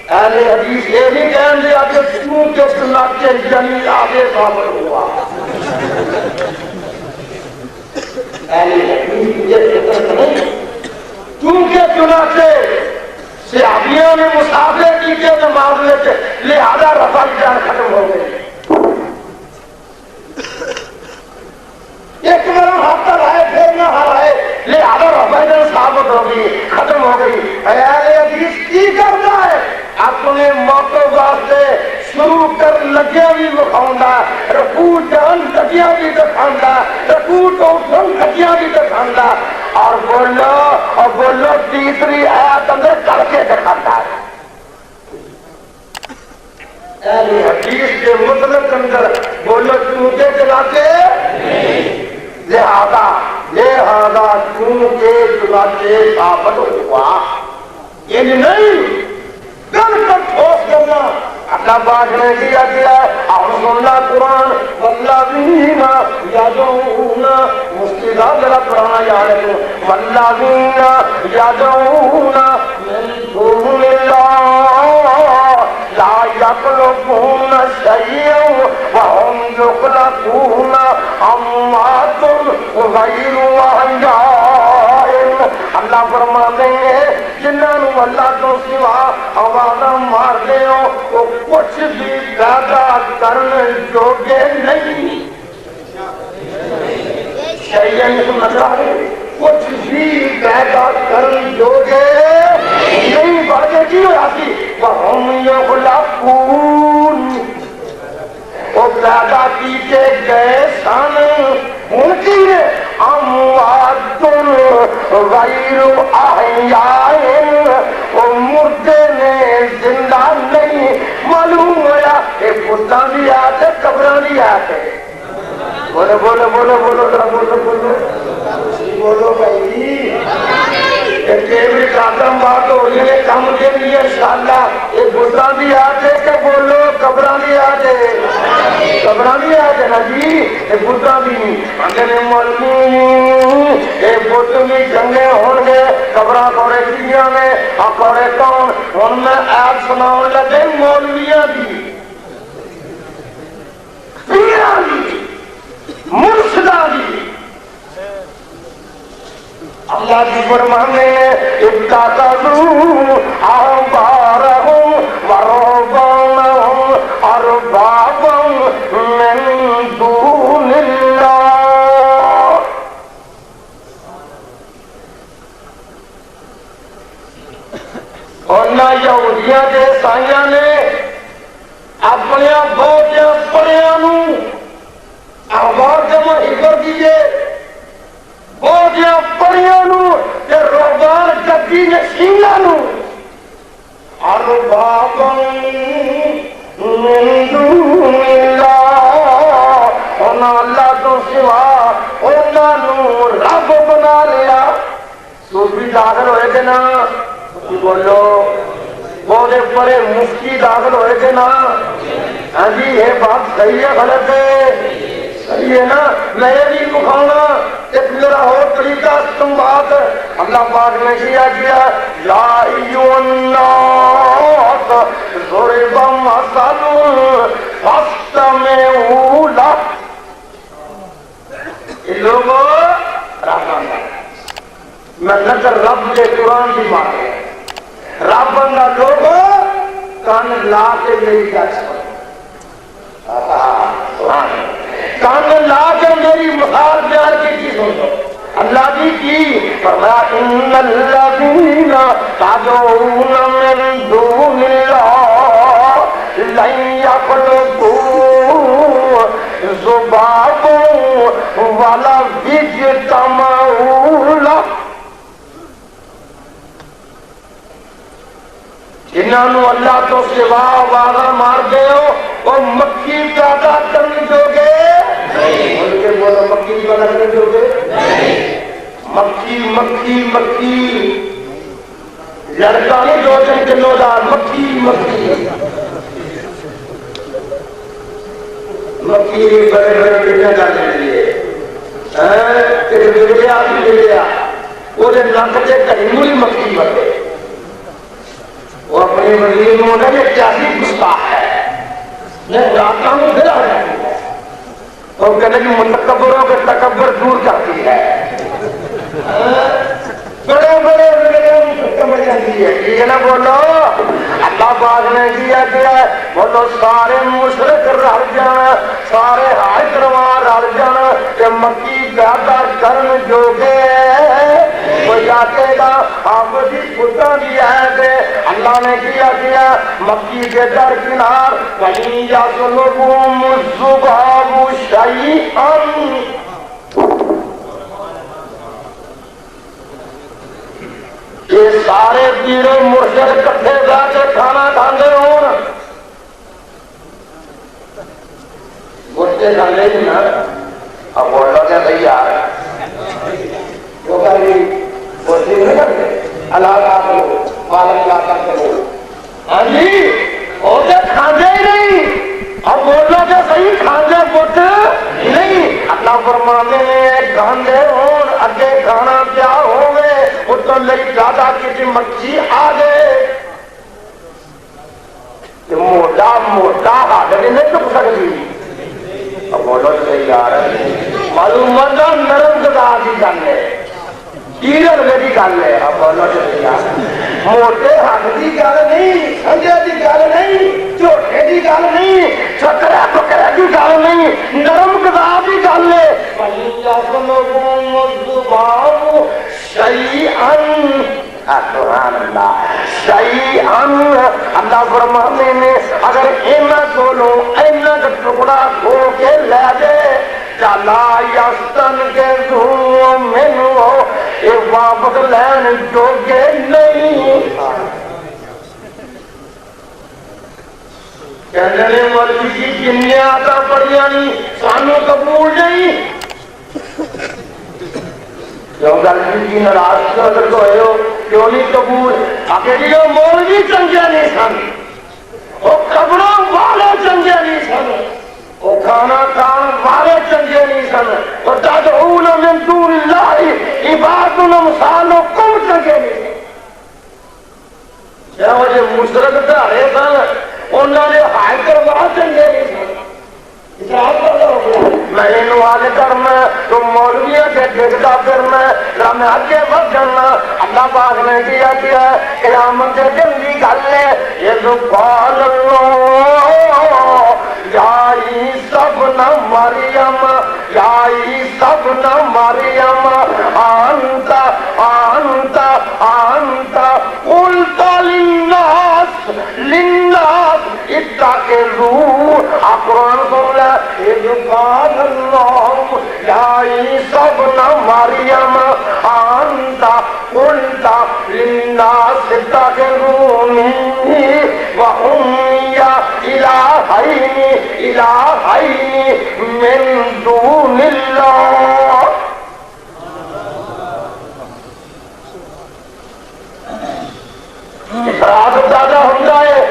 اہل حدیث یہ نہیں کہن لیا کہ کیوں کس ناچے جنی آگے ثابت ہوا اہل حدیث یہ فکر نہیں کیونکہ چنانچہ صحابیوں نے مسافر کی کے معاملے سے لہذا رفع جان ختم ہو گئی ایک بار ہاتھ ہرائے پھر نہ ہرائے لہذا رفع جان ثابت ہو گئی ختم ہو گئی اہل حدیث کی کرنا ہے اپنے موقع واسطے شروع کر لگیا بھی دکھاؤں رکوع جان لگیا بھی دکھاؤں رکوع تو سن لگیا بھی دکھاؤں اور بولو تیسری آیت اندر کر کے دکھاتا ہے اہل حدیث کے مطلب اندر بولو چونکہ چلاتے لہذا چونکہ چلاتے ثابت ہوا یہ نہیں گل کر ٹھوس کرنا اللہ پاک نے کیا اور سننا قرآن والذین یدعون مستیدہ ذرا پڑھانا یاد ہے والذین یدعون من دون اللہ لا یخلقون شیئا وهم یخلقون اموات غیر احیاء اللہ فرماتے ہیں جنہوں اللہ تو سوا آوازاں مارتے ہو وہ کچھ بھی پیدا کرنے جوگے نہیں کچھ بھی پیدا کر جو گے نہیں بڑھے کی ہوا سی وَهُمْ يَخْلَقُونَ وہ پیدا کیتے گئے سن ان کی اموات غیر احیاء وہ مردے نے زندہ نہیں معلوم ہوا کہ پتاں بھی آتے قبراں بھی آتے بولو بولو بولو بولو بولو بولو بولو بھائی ایک آدم بات ہو رہی ہے کم کے لیے انشاءاللہ یہ بزرگ بھی آتے کہ بولو قبراں بھی آتے قبراں بھی آتے نا جی یہ بزرگ بھی نہیں اندر مولوی یہ بت بھی چنگے ہون گے قبراں کورے کیاں نے کورے کون ہن میں ایپ سناؤں لگے مولویاں دی پیراں دی مرشداں دی اللہ کی فرمانے اتخذوا احبارهم ورهبانهم اربابا من دون اللہ اور نہ یہودیاں دے عیسائیاں نے اپنے بہتیاں پڑیاں نو احبار جمع کر دیجئے بہتیاں پڑیاں نو تے رہبان جگی نشیناں نو اربابا من دون اللہ انہاں اللہ تو سوا انہاں نو رب بنا لیا صوفی داخل ہوئے تھے نا بولو بہت بڑے مفتی داخل ہوئے تھے نا ہاں جی یہ بات صحیح ہے غلط ہے صحیح ہے نا میں یہ نہیں دکھاؤں ایک میرا اور طریقہ استنباط اللہ پاک نے کیا یا ایھا الناس ضرب مثل فاستمعوا لہ لوگوں میں نظر رب کے قرآن کی بات ہے رب بندہ لوگوں کان لا کے میری گل سنو کان لا کے میری مثال بیان کی سنو اللہ جی کی فرمایا ان الذین تدعون من دون اللہ لن یخلقوا ذبابا ولو اجتمعوا لہ جنہوں اللہ تو سوا آوازہ مار دے ہو وہ مکھی پیدا کرنے جو گے بول کے بولو مکھی پیدا کرنے جو گے مکھی مکھی مکھی لڑکا نہیں 2 کلو دار مکھی مکھی مکھی بڑے بڑے بیٹے جانے لیے تیرے بگڑیا بھی بگڑیا وہ نک سے کہیں مولی مکھی بڑھے وہ اپنے وزیر نے یہ کیسی گستاخ ہے میں راتا ہوں پھر آ جاتی ہے اور کہنے کی متکبروں کے تکبر دور کرتی ہے بڑے بڑے کمر جاتی ہے ٹھیک ہے نا بولو اللہ پاک نے کیا بولو سارے مشرک رل جان سارے حاج رواں رل جان کہ مکی پیدا کرن جوگے کوئی آتے گا آپ کی خوداں بھی ہے کہ اللہ نے کیا مکی کے در کنار کہیں یسلبہم الذباب شیئا یہ سارے پیڑے مرشد کٹھے جا کے کھانا کھاندے ہون مرشد کھاندے ہی نا اب بولو کہ بھئی یار جو کہیں مرشد نہیں کرتے اللہ کا کرو مالک اللہ کا کرو ہاں جی ہوتے کھاندے ہی نہیں اب بولو کہ صحیح کھاندے بت نہیں اللہ فرمانے کھاندے ہون اگے کھانا کیا ہوگے وہ تو میری دادا کسی مچھی آ گئے موٹا موٹا حاضر نہیں چک سکتی اب بولو صحیح یار معلومات نرم غذا کی گل ہے کیڑے میری گل ہے اب بولو صحیح یار موٹے ہاتھ کی گل نہیں سنجے کی گل نہیں جھوٹے کی گل نہیں چکرے پکڑے کی گل نہیں نرم غذا کی گل ہے سبحان اللہ صحیح اللہ فرمانے نے اگر اینا کولو اینا کا ٹکڑا کھو کے لے دے چلا یستن کے دھو منو اے واپس لین جوگے نہیں کہنے نے مرضی کی جنہیں آتا پڑیا نہیں سانو قبول نہیں کیوں گلتی کی نراز کو ہے کیوں نہیں قبول آگے جی وہ مولوی چنگے نہیں سن وہ قبروں والے چنگے نہیں سن وہ کھانا کھان والے چنگے نہیں سن وہ تدعون من دون اللہ عباد امثالکم چنگے نہیں سن کیا وجہ مشرک دھارے سن انہوں نے ہائے کروا چنگے نہیں سن میں انہوں آگے کرنا تم مولویوں کے دیکھتا پھرنا میں آگے بڑھ جانا اللہ پاک نے کیا قیامت کے دن کی گل ہے یہ سبحان اللہ یا عیسی ابن مریم یا عیسی ابن مریم انت قلت للناس اتخذوا قرآن سن لے سبحان اللہ یا عیسی ابن مریم انت قلت للناس اتخذونی وأمی الہین من دون اللہ اقرار زیادہ ہوتا ہے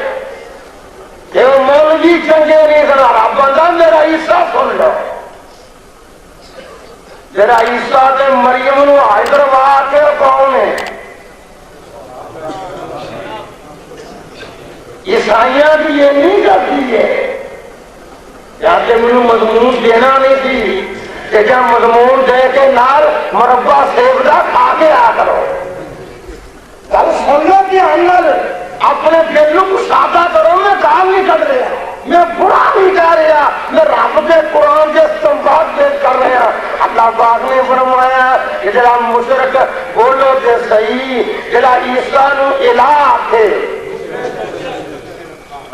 کہ وہ مولوی چنگے نہیں سنا رب بندہ میرا عیسیٰ سن لو میرا عیسیٰ تے مریم نو حیدرآباد کے کون ہے عیسائیاں بھی یہ نہیں کرتی ہے یا کہ مجھے مضمون دینا نہیں تھی کہ جب مضمون دے کے نال مربع سیب دا کھا کے آ کرو کل سننا کہ انل اپنے دل کو سادہ کرو میں کام نہیں کر رہا میں برا نہیں کر رہا میں رب کے قرآن کے استنباط کر رہا اللہ پاک نے فرمایا کہ جڑا مشرک بولو تے صحیح جڑا عیسیٰ نو الہ تھے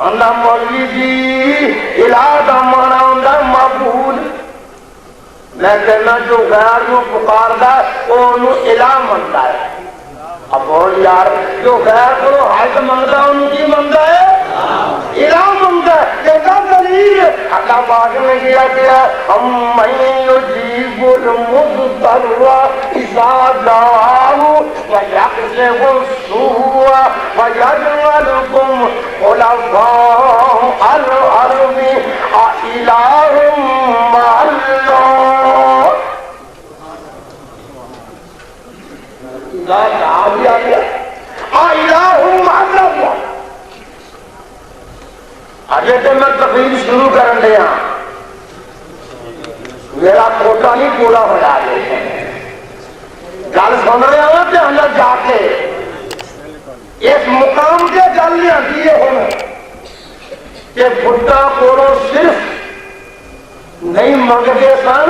اللہ مولوی جی الہ دا مانا ہوندا معبود میں کہنا جو غیر نو پکاردا او نو الہ مندا ہے اب بول یار جو غیر کو حج منگتا انہوں کی منگتا ہے الہ منگتا ہے کہتا دلیل اللہ پاک نے کیا ہم من یجیب المضطر اذا دعاه ويكشف السوء ويجعلكم خلفاء الارض أإله مع الله اجے تو میں تقریر شروع کرن دیا میرا کوٹا نہیں پورا ہوا گل سن رہا ہوں دھیان نال جا کے اس مقام سے گل نہیں آتی ہے ہوں کہ بڈا کولو صرف نہیں منگتے سن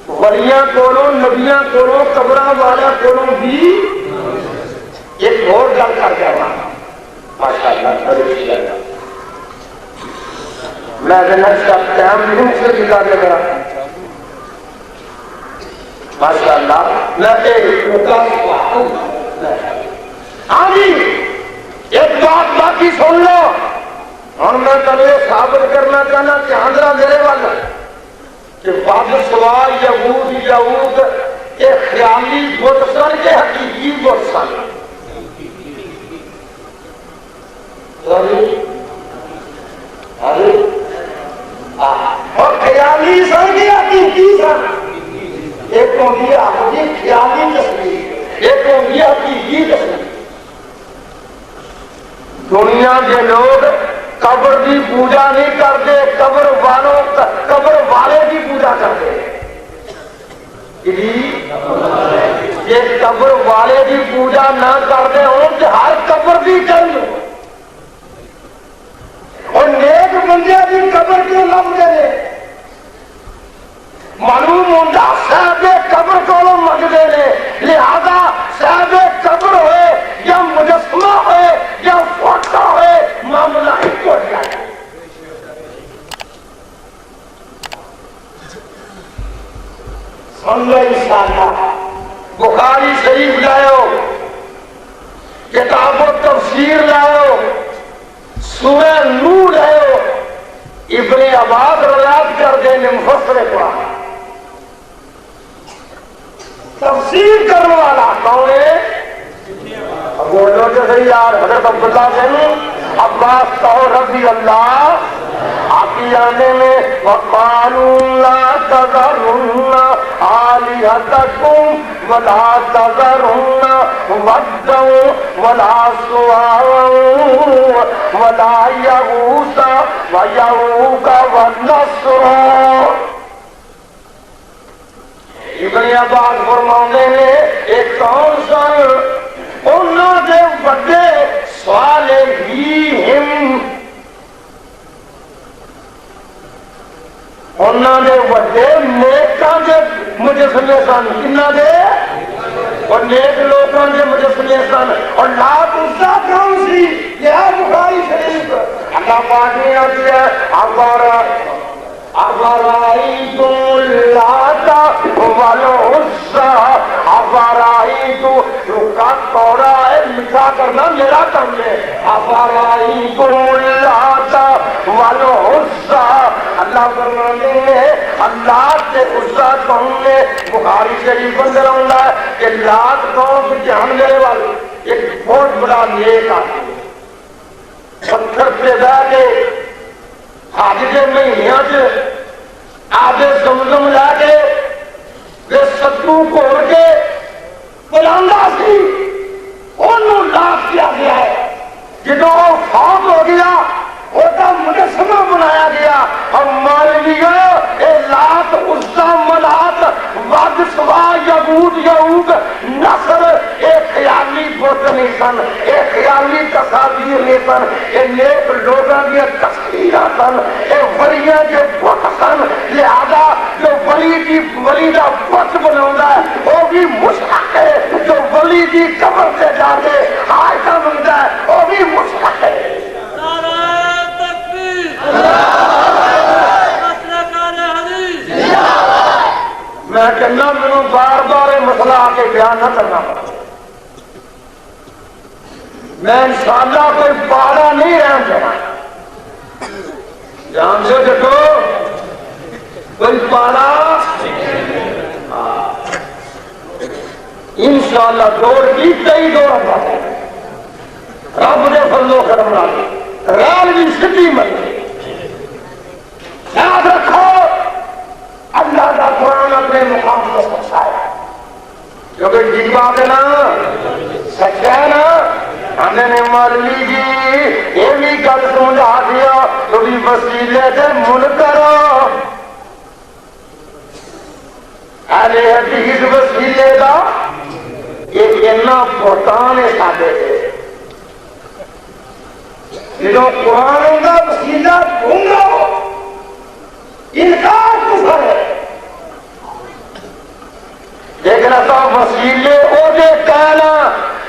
ولیاں کولو نبیاں کولو قبراں والا کولو بھی ایک اور گل کر کے آنا ماشاءاللہ میں نیکسٹ ٹائم نہیں سے دکھا دے گا ماشاءاللہ میں ایک ہاں جی ایک بات باقی سن لو اور میں تمہیں ثابت کرنا چاہنا دھیان ذرا میرے والا کہ بعد سوال یہود کے خیالی بت سن کے حقیقی بت سن اور خیالی سن کے حقیقی سن ایک ہوگی حقیقی خیالی تصویر ایک ہوگی حقیقی تصویر دنیا کے لوگ قبر کی پوجا نہیں کرتے قبر والے کی پوجا کرتے یہ قبر والے کی پوجا نہ کرتے ہوں تو ہر قبر کی کریں اور نیک بندے کی قبر کیوں لبتے ہیں معلوم ہوتا صاحب قبر کو منگتے ہیں لہذا صاحب قبر ہوئے کتاب و تفسیر لاؤ، سورہ نور ہے، ابن عباس روایت کر دیں مفسر قرآن، تفسیر کرنے والا کون ہے؟ بولو تو صحیح یار، حضرت عبداللہ بن عباس رضی اللہ آتی آنے میں وَقَالُوا لَا تَذَرُنَّ آلِهَتَكُمْ وَلَا تَذَرُنَّ وَدًّا وَلَا سُوَاعًا وَلَا يَغُوثَ وَيَعُوقَ وَنَسْرًا۔ ابن عباس فرماتے ہیں ایک کون سن انہوں نے بڑے صالحین، انہوں نے بڑے نیکاں دے مجسمے سن، کنہاں دے؟ اور نیک لوگوں دے مجسمے سن۔ اور لات عزا کون سی؟ یہ ہے بخاری شریف، اللہ پاک نے آدھیا افرائیتم اللات والعزا افرائیتم کا توڑا ہے مٹھا کرنا میرا کام ہے، افرائیتم اللات والعزا، اللہ فرماتے ہیں اللہ سے عزا کون ہے؟ بخاری شریف اندر آتا ہے کہ لات کون سے جہان میرے والے ایک بہت بڑا نیک آدمی پتھر پہ بیٹھ کے حج کے مہینوں سے آدھے زمزم لا کے ستو کھول کے بلاندا سی انہوں لاکھ کیا گیا ہے، جدو وہ فوت ہو گیا وہ مجسمہ بنایا گیا اور مان لیا اے لات عزا منات ود سوا یغوث یعوق نصر، اے خیالی بت نہیں سن، اے خیالی تصاویر نہیں سن، اے نیک لوگوں کی تصویراں سن، اے ولیاں کے بت سن۔ لہذا جو ولی کا بت بنا ہے وہ بھی مشرک ہے، جو ولی کی قبر سے جا کے حاجہ بنتا ہے وہ بھی مشرک ہے۔ میں کہنا مینوں بار بار یہ مسئلہ آ کے بیان نہ کرنا پڑا، میں انشاءاللہ کوئی پاڑا نہیں رہن دینا، جان سے دیکھو کوئی پاڑا انشاءاللہ دوڑ کی کئی دور رب نے فضل و کرم ریل بھی سٹی ملی۔ یاد رکھو اللہ کا قرآن اپنے مقام کو پہنچایا، کیونکہ ٹھیک بات ہے نا، سچا ہے نا۔ ہمیں نے مولوی جی یہ بھی گل سمجھا دیا تھوڑی وسیلے سے من کرو، اہل حدیث وسیلے کا ایک اتنا بہتان ہے سادے سے، جب قرآن کا وسیلہ ڈھونڈو انکار کفر ہے، لیکن اصا وسیلے وہ دے کہنا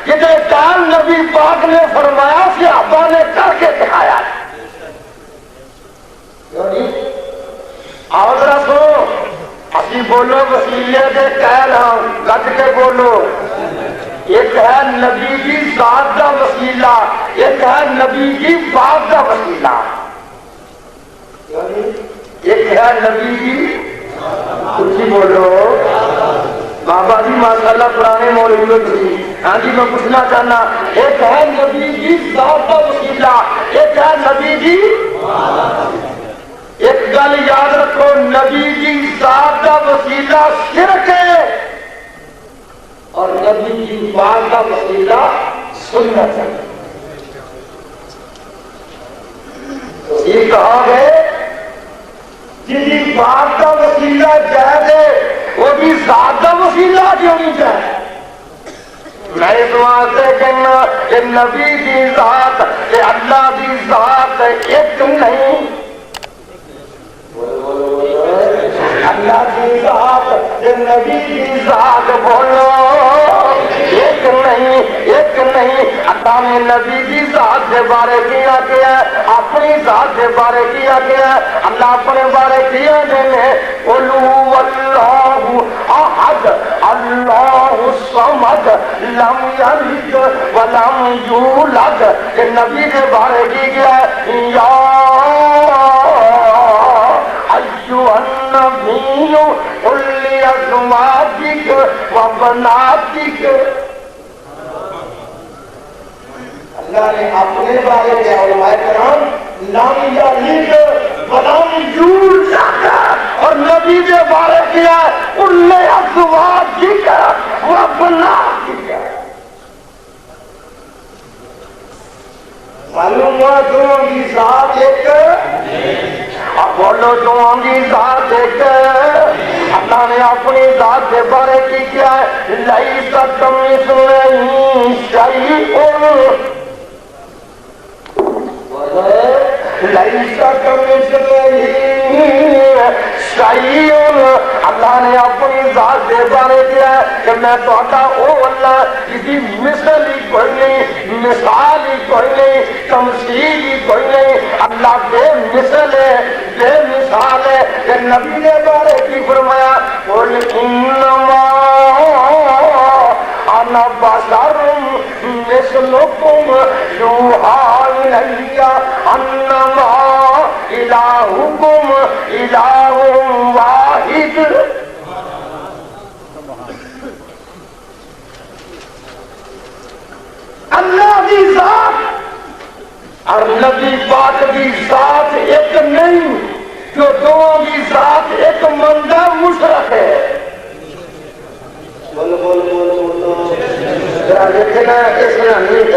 جدے کام نبی پاک نے فرمایا صحابہ نے کر کے دکھایا۔ آؤ ذرا سنو، اسی بولو وسیلے دے کہنا گج کے بولو، ایک ہے نبی کی ذات کا وسیلہ، ایک ہے نبی کی بات کا وسیلہ، ایک ہے نبی کی کچھ بولو بابا جی ماشاءاللہ پرانے مولوی تھی۔ ہاں جی میں پوچھنا چاہنا، ایک ہے نبی کی ذات کا وسیلہ، ایک ہے نبی کی، ایک گل یاد رکھو، نبی کی ذات کا وسیلہ شرک ہے اور نبی کی بات کا وسیلہ سنت ہے۔ یہ کہا گئے جن کی بات کا وسیلہ جائز ہے وہ بھی ذات کا وسیلہ کیوں نہیں چاہے؟ میں اس واسطے کہنا کہ نبی کی ذات کہ اللہ کی ذات ایک نہیں، اللہ کی ذات کہ نبی کی ذات بولو ایک نہیں، ایک نہیں. اللہ نے نبی کی ذات سے بارے کیا ہے, اپنی ذات سے بارے کیا ہے. اللہ اپنے بارے کیا ہے قل هو اللہ احد اللہ الصمد لم یلد ولم یولد. یہ نبی کے بارے کی گیا ہے یا ایھا النبی قل لازواجک وبناتک. اللہ نے اپنے بارے میں علماء کرام لم یلد ولم یولد اور نبی کے بارے کیا قل لازواجک وبناتک. معلوم ہوا دونوں کی ذات ایک, اب بولو دونوں کی ذات ایک. اللہ نے اپنی ذات کے بارے کی کیا ہے لیس کمثلہ شیء, لیس کمثلہ شیء. اللہ نے اپنی ذات کے بارے کیا ہے کہ میں تو او اللہ کسی مثل ہی کوئی نہیں, مثال ہی کوئی نہیں, تمثیل ہی کوئی نہیں. اللہ بے مثل ہے, بے مثال ہے. کہ نبی نے بارے کی فرمایا قل انما انا بشر مثلکم یوحی الی انما الہکم الہ واحد. اللہ کی ذات اور نبی پاک کی ذات ایک نہیں, جو دونوں کی ذات ایک مندہ مشرک ہے. بولو بولو بولو بولو دیکھنا اس طرح نہیں ہے.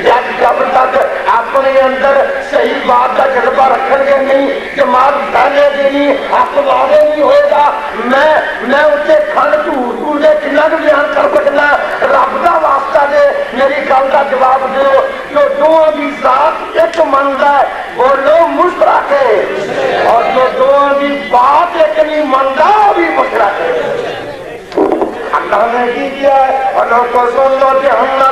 جب جب تک اپنے اندر صحیح بات کا جذبہ رکھیں گے نہیں, جماعت پھیلے گی نہیں, حق وعدے نہیں ہوئے گا. میں اسے کھل تجھے کنا بھی بیان کر سکنا. رب کا واسطہ دے میری گل کا جواب دو. جو دونوں کی ذات ایک مانتا ہے وہ لوگ مشترک ہے, اور جو دونوں کی بات ایک نہیں مانتا وہ بھی مشترک ہے. اللہ نے کی کیا ہے اور لوگ کو سن لو کہ اللہ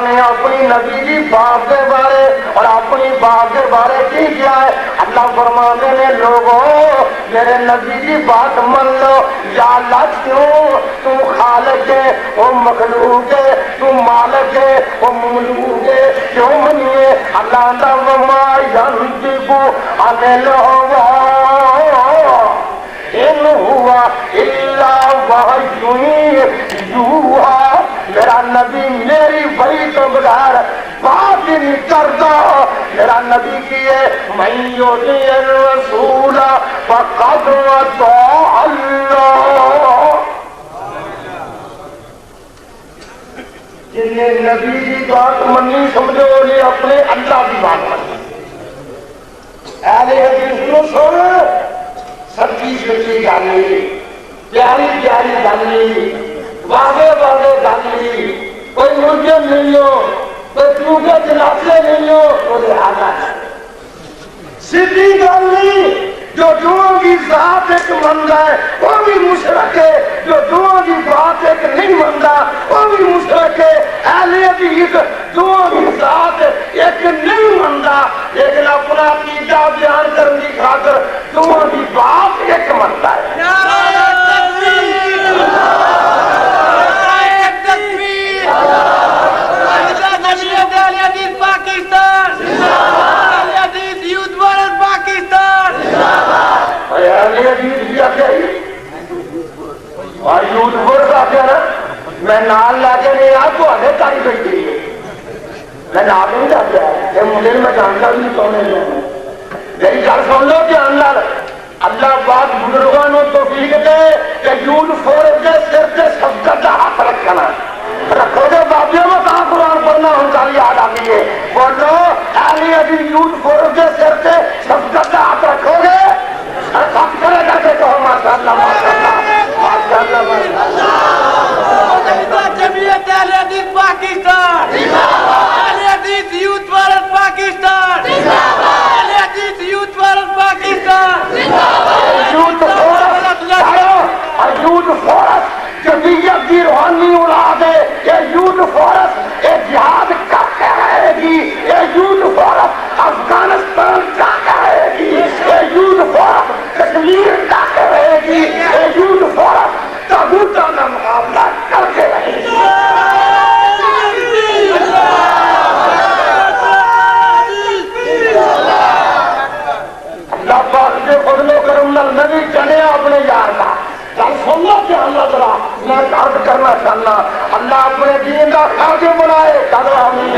نے اپنی نبی کی بات کے بارے اور اپنی بات کے بارے کی کیا ہے. اللہ فرمانے نے لوگوں میرے نبی کی بات مان لو. یا اللہ کیوں تم خالق ہے وہ مخلوق ہے, تم مالک ہے وہ مملوک ہے, کیوں منیے. اللہ دا وما ینطق عن الہویٰ ان ہوا الا وحی یوحیٰ. میرا نبی میری وحی تو بغیر بات ہی نہیں کرتا. میرا نبی کی ہے من یطیع الرسول فقد اطاع اللہ. جن نے نبی کی بات منی سمجھو نے اپنے اللہ کی بات مانی. اہل حدیث کو سن, سچی سچی گل, پیاری پیاری گل, واضح واضح گل, کوئی ملزم نہیں ہو, کوئی چوکے جناسے نہیں ہو, وہ لہٰذا سیدھی گل نہیں. جو دونوں کی ذات ایک مانتا ہے وہ بھی مشرک ہے, جو دونوں کی بات ایک نہیں مانتا وہ بھی مشرک ہے. اہل حدیث دونوں کی ذات ایک نہیں مانتا لیکن اپنا عقیدہ بیان کرنے کی خاطر دونوں کی بات ایک مانتا ہے. نعرہ تکبیر, نعرہ تکبیر, جمعیت اہل حدیث پاکستان, اہل حدیث یوتھ ورلڈ پاکستان. اہل حدیث بھی آتے ہیں اور یوتھ ورلڈ آتے ہیں نا. میں نال لا کے نہیں آ تو آنے تاری بیٹھی ہے, میں نال نہیں جاتا ہے. یہ مجھے میں جانتا بھی کون ہے. میری گل سن لو دھیان نال. اللہ پاک بزرگوں توفیق دے کہ یوتھ فورم کے سر سے شفقت کا ہاتھ رکھنا رکھو گے. بابیوں میں کہاں قرآن پڑھنا ہم ساری یاد آتی ہے. بولو اہل حدیث یوتھ فورم کے سر سے شفقت کا ہاتھ رکھو گے. سب کرے کر کے کہو ماشاء اللہ ماشاء اللہ ماشاء اللہ ماشاء اللہ. جمعیت اہل حدیث Pakistan, Ahle Hadith youth world Pakistan, Ahle Hadith youth world Pakistan. Youth force Jamiat کی روحانی اولاد ہے. یہ یوتھ فورس دین کا خادم بنائے. چلو آمین.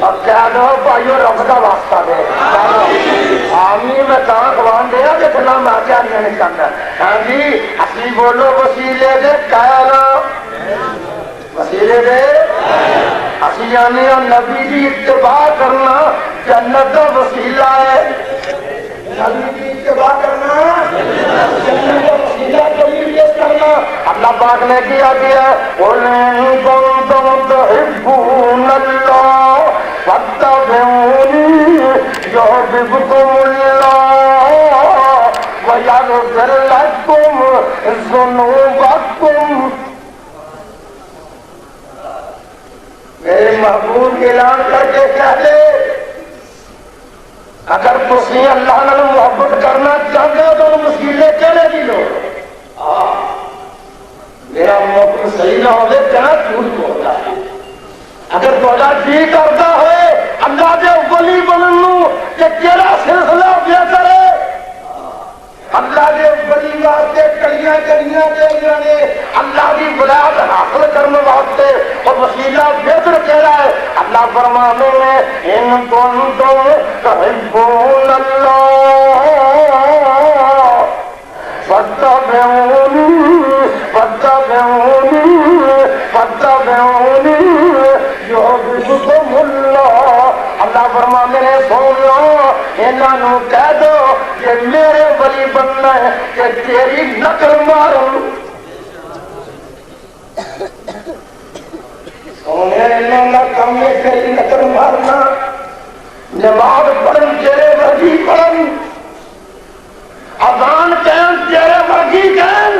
اب کہہ دو بھائیو رب کا واسطہ دے. آمین. میں کہاں قرآن دیا کہ اتنا میں کیا نہیں کرنا. ہاں جی اصلی بولو وسیلے دے کہنا وسیلے دے اسی یعنی نبی کی اتباع کرنا جنت کا وسیلہ ہے. نبی کی اتباع کرنا جنت کا وسیلہ کرنا. اللہ پاک نے کیا قُلْ إِن كُنتُمْ تُحِبُّونَ اللَّهَ فَاتَّبِعُونِي يُحْبِبْكُمُ اللَّهُ وَيَغْفِرْ لَكُمْ ذُنُوبَكُمْ. میرے محبوب اعلان کر کے کہہ دے اگر تسی اللہ نال محبت کرنا چاہتے ہو تو وسیلے کہنے دی لو. میرا موقف صحیح نہ ہو کہنا جھوٹ بولتا ہے. اگر تھوڑا جی کرتا ہوئے اللہ کے ولی بنن کہ کیڑا سلسلہ پیا کرے اللہ کے ولی واسطے کڑیاں کڑیاں کہڑیاں نے اللہ کی ولایت حاصل کرنے واسطے اور وسیلہ بہتر کہڑا ہے. اللہ فرمانے میں ان کنتم تحبون اللہ فاتبعونی یحببکم اللہ. اللہ فرماتے ہیں سن لو انہوں کہہ دو کہ میرے ولی بننا ہے کہ تیری نقل ماروں. سونے انہوں کا کم ہے تیری نقل مارنا. نماز پڑھن تیرے ورگی پڑھن اذان کہن تیرے ورگی کہن.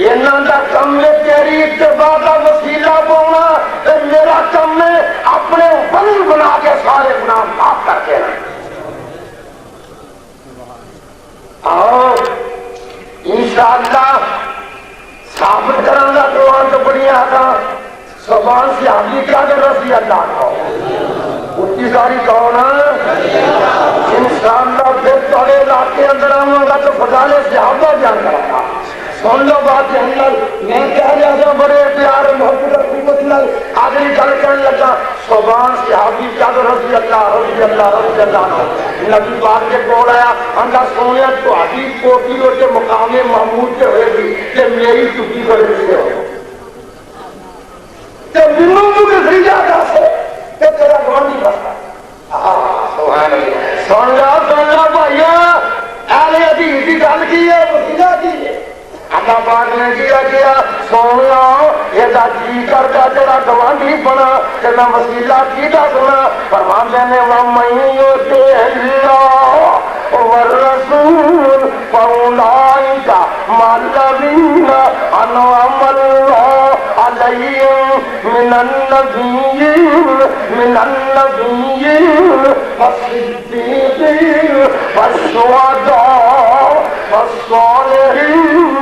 انہوں کا کم ہے تیری اتباع کا وسیلہ بونا. میرا کم ہے اپنے ولی بنا کے سارے گناہ معاف کر کے اور انشاءاللہ ثابت کرنا قرآن تو بڑی آتا زبان سے حاضری کیا کر رسی اللہ کو اچھی ساری کون انشاءاللہ پھر تھوڑے علاقے اندر آؤں گا تو فضال صحابہ جان کر رہا. سن لو بات جنرل میں کہہ جاتا بڑے پیار محبت حکومت نل آگری گل کرنے لگا صبان صحابی چاہتا رضی اللہ نبی پاک کے کول آیا انگا سونے تو حدیث کوٹی اور کے مقام محمود کے ہوئے گی کہ میری چکی کر رہے ہو کہ منوں تو کسی جاتا سے کہ تیرا گوانی بستا. سن لو بھائیو اہل حدیث کی گل کی ہے وسیلہ کی ہے. اللہ پاک نے کیا سونا یہ جی کرتا تیرا گوانڈی بنا کہ میں وسیلہ کی دسنا. فرماندے نے وَمَن يُطِعِ اللَّهَ وَالرَّسُولَ فَأُولَٰئِكَ مَعَ الَّذِينَ أَنْعَمَ اللَّهُ عَلَيْهِم مِّنَ النَّبِيِّينَ وَالصِّدِّيقِينَ وَالشُّهَدَاءِ وَالصَّالِحِينَ.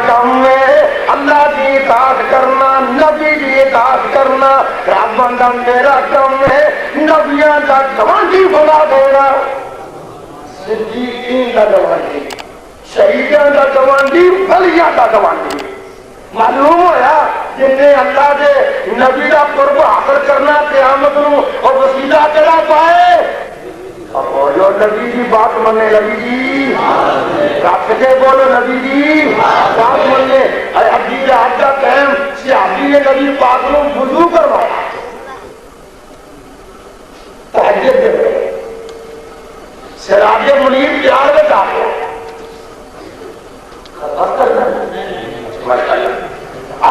کم ہے اللہ کی اطاعت کرنا نبی کی اطاعت کرنا. رب بندہ میرا کم ہے نبیاں کا گوانڈی بنا دینا صدیقین کا گوانڈی شہیدوں کا گوانڈی ولیاں کا گوانڈی. معلوم ہوا جن نے اللہ کے نبی کا قرب حاصل کرنا قیامت نو اور وسیلہ کہڑا پائے اور جو نبی کی بات مننے نبی جی رکھ کے بولو نبی جی بات مننے. حدیث حج کا ٹائم صحابی نے نبی پاک کو وضو کروایا تہجد کے ویلے سراج منیر پیار میں جاتے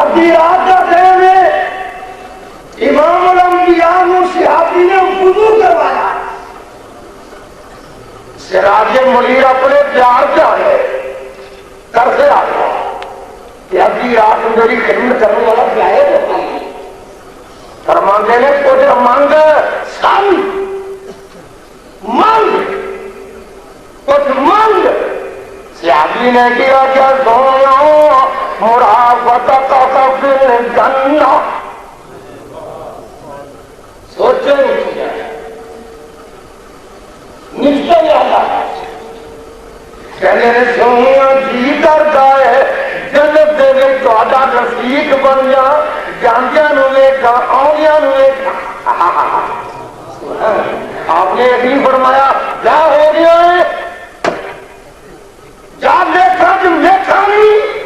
ادھی رات کا ٹائم ہے امام الانبیاء صحابی نے وضو کروایا. سراج منیر اپنے پیار سے آئے کرتے آ گیا کہ ابھی رات میری خدمت کرنے والا کیا فرماندے نے کچھ مانگ سن مانگ کچھ مانگ. صحابی نے کیا کیا سونا مرافقت کا فی الجنہ. سوچے نشچے اللہ کہنے نے سونا جی کرتا ہے جنت دے میں تہاڈا رفیق بن جا جاندیاں نو ویکھاں آوندیاں نو ویکھاں آپ نے یقین فرمایا کیا ہو گیا ہے جا دیکھا تو دیکھا نہیں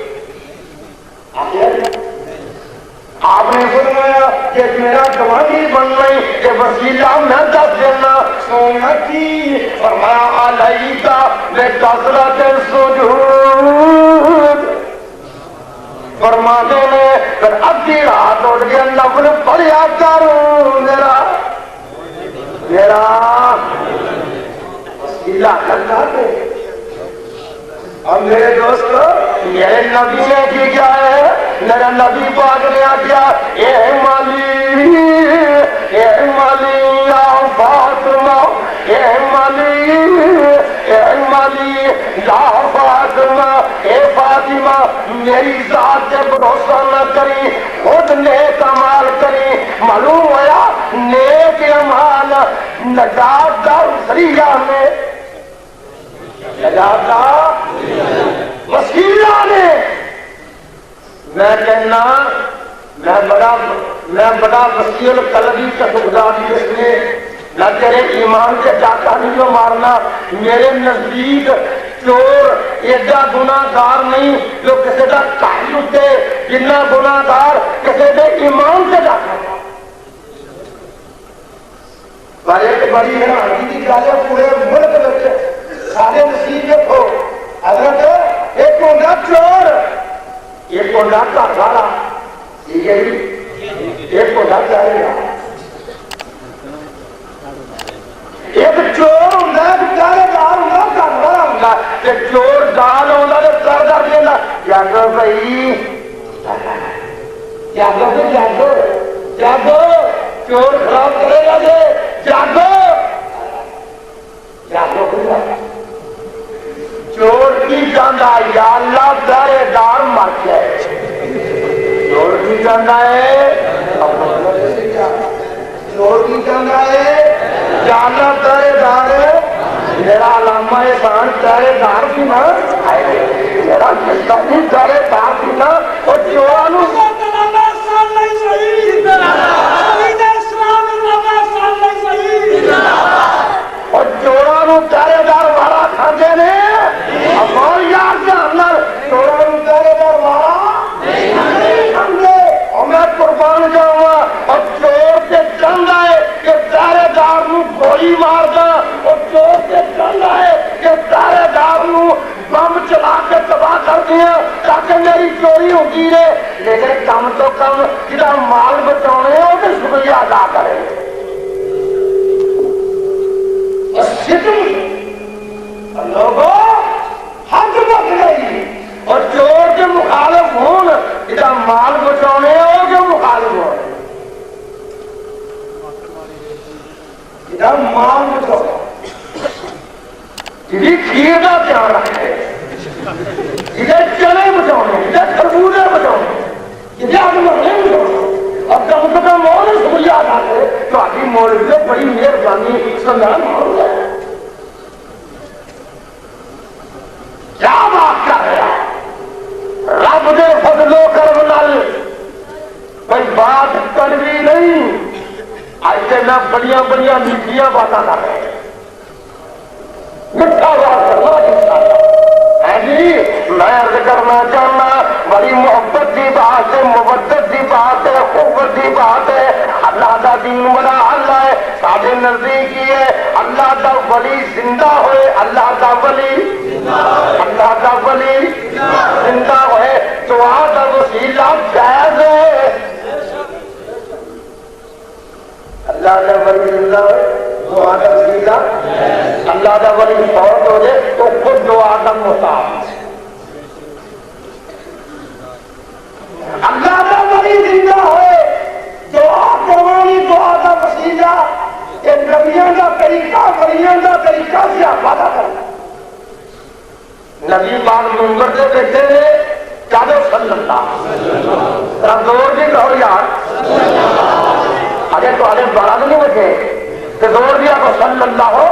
آپ نے فرمایا کہ میرا گواہی بن گئی کہ وسیلہ میں دس دینا سونا کی فرمایا علیکا میں کثرت السجود فرماتے نے پھر ادھی رات اٹھ کے نفل پڑھیا کروں میرا وسیلہ کرتا دے اور میرے دوست میرے نبی نے کی کیا ہے میرا نبی پاک نے کیا اے مالی یا فاطمہ اے مالی یا فاطمہ اے فاطمہ میری ذات سے بھروسہ نہ کری خود نیک عمال کری معلوم ہوا نیک عمال نجات کا ذریعہ میں وسیلہ نے میں کہنا میں بڑا وسیل قلبی کا سکھداری اس نے نہ تیرے ایمان سے ڈاکہ نہیں جو مارنا میرے نزدیک چور ایڈا گناہگار نہیں جو کسی کا قائل ہوتے جنہ گناہگار کسی کے ایمان سے ڈاکہ پر ایک بڑی حیرانی کی گل ہے پورے ملک میں سارے نصیب ہو حضرت ایک ہوگا چور ایک ہوگا گھر والا ٹھیک ہے جی ایک ہوگا چارے گا ایک چور ہوگا چارے دار ہوگا گھر والا ہوگا ایک چور دال ہوگا تو کر کر دینا جاگو بھائی جاگو بھائی جاگو جاگو چور خراب کرے گا جے جاگو جاگو بھائی چور کی جانا یا اللہ دارے دار مر جائے چور کی جانا ہے چور کی جانا ہے یا اللہ دارے دار میرا علامہ احسان دارے دار بھی نا میرا کشتاقی دارے دار بھی نا اور چورانو اور چورانو دارے دار والا کھانے نے ہمار یاد کے اندر چورانو دارے دار والا اور میں قربان جاؤں گا اور چور کے چند آئے کہ دارے دار نو گولی مار دا اور چور کے چند آئے کہ دارے دار نو بم چلا کے تباہ کر دیا تاکہ میری چوری ہوتی رہے لیکن کم تو کم جدا مال بچانے ہو تو شکریہ ادا کرے لوگوں حق بک گئی اور چور کے مخالف ہون جدا مال بچانے ہو کے مخالف ہو جدا مال بچانے جدی کھیر کا دھیان رکھے جدے چنے بچانے جدے خربوزے بچانے جدے آگے مرنے بچانے اب کم سے کم اور شکریہ ادا کرے تو آگی مولوی سے بڑی مہربانی سنان ہو جائے کیا بات کر رہا رب دے فضل و کرم نال کوئی بات کڑوی نہیں آج سے میں بڑیاں بڑیاں میٹھیاں باتاں کر رہے ہیں مٹھا بات کرنا ہے جی میں عرض کرنا چاہنا بڑی محبت کی بات ہے مودت کی بات ہے قوت کی بات ہے اللہ کا دین بڑا اللہ ہے سارے نزدیک ہی ہے اللہ کا ولی زندہ ہوئے اللہ کا ولی زندہ ہوئے تو آج وسیلہ جائز ہے اللہ کا ولی زندہ ہوئے دعا کا وسیلہ اللہ کا ولی فوت ہو جائے تو خود دعا کا محتاج اللہ کا ولی زندہ ہوئے دعا کروانی دعا کا وسیلہ کہ نبیوں کا طریقہ ولیوں کا طریقہ سے آبادہ کرنا نبی پاک منبر سے بیٹھے تھے چادو صلی اللہ دور بھی کہو یار اگر تو آگے بڑا نہیں بیٹھے تو دور دیا تو صلی اللہ ہو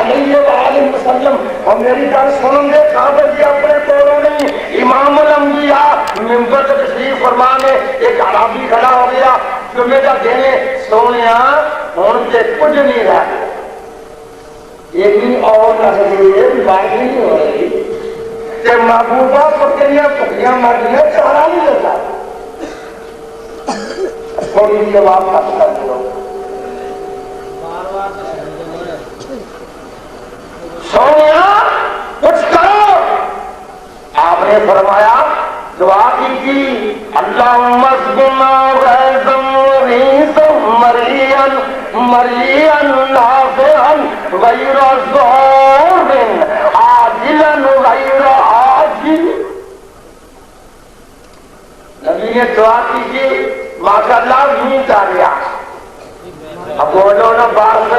علیہ وآلہ وسلم اور میری گل سنن دے صحابہ جی اپنے کولوں نہیں امام الانبیاء منبر تے تشریف فرما نے ایک عربی کھڑا ہو گیا جمعے دا دن سونیا ہن تے کچھ نہیں رہا یہ بھی اور نظریے بات نہیں ہو رہی کہ محبوبہ پکڑیاں پکڑیاں مرضیاں چارہ نہیں لگا تھوڑی جواب بات کر دو سونیا کچھ کرو آپ نے فرمایا دعا کی اللہم اسقنا غیثا مغیثا مریعا مريئا نافعا غير ضار عاجلا غير عاجل نبی نے دعا کی ماشاءاللہ نیند آ گیا اب بولو نا بات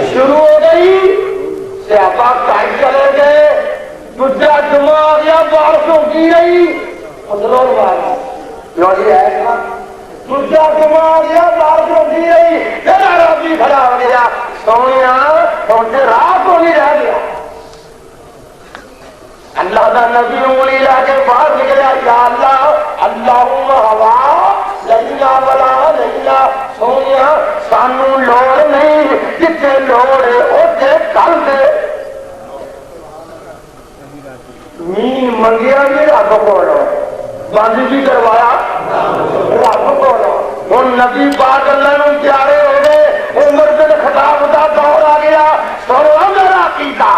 شروع ہو گئی صحابہ کہیں چلے گئے دوسرا جمعہ آ گیا بارشوں کی رہی ادھر بات جو یہ ہے دوسرا جمعہ آ گیا بارشوں کی رہی پھر عربی کھڑا ہو گیا سونیا پہنچے رات کو نہیں رہ گیا اللہ کا نبی انگلی لا کے باہر نکلا یا اللہ اللہم ہوا لینا ولا لینا سونیا سانو لوڑ نہیں جتنے لوڑ ہے اوتھے کل دے مین منگیا بھی رب کولو بند بھی کروایا رب کولو ہن نبی پاک اللہ نو پیارے ہو گئے عمر بن خطاب دا دور آ گیا سنو میرا عقیدہ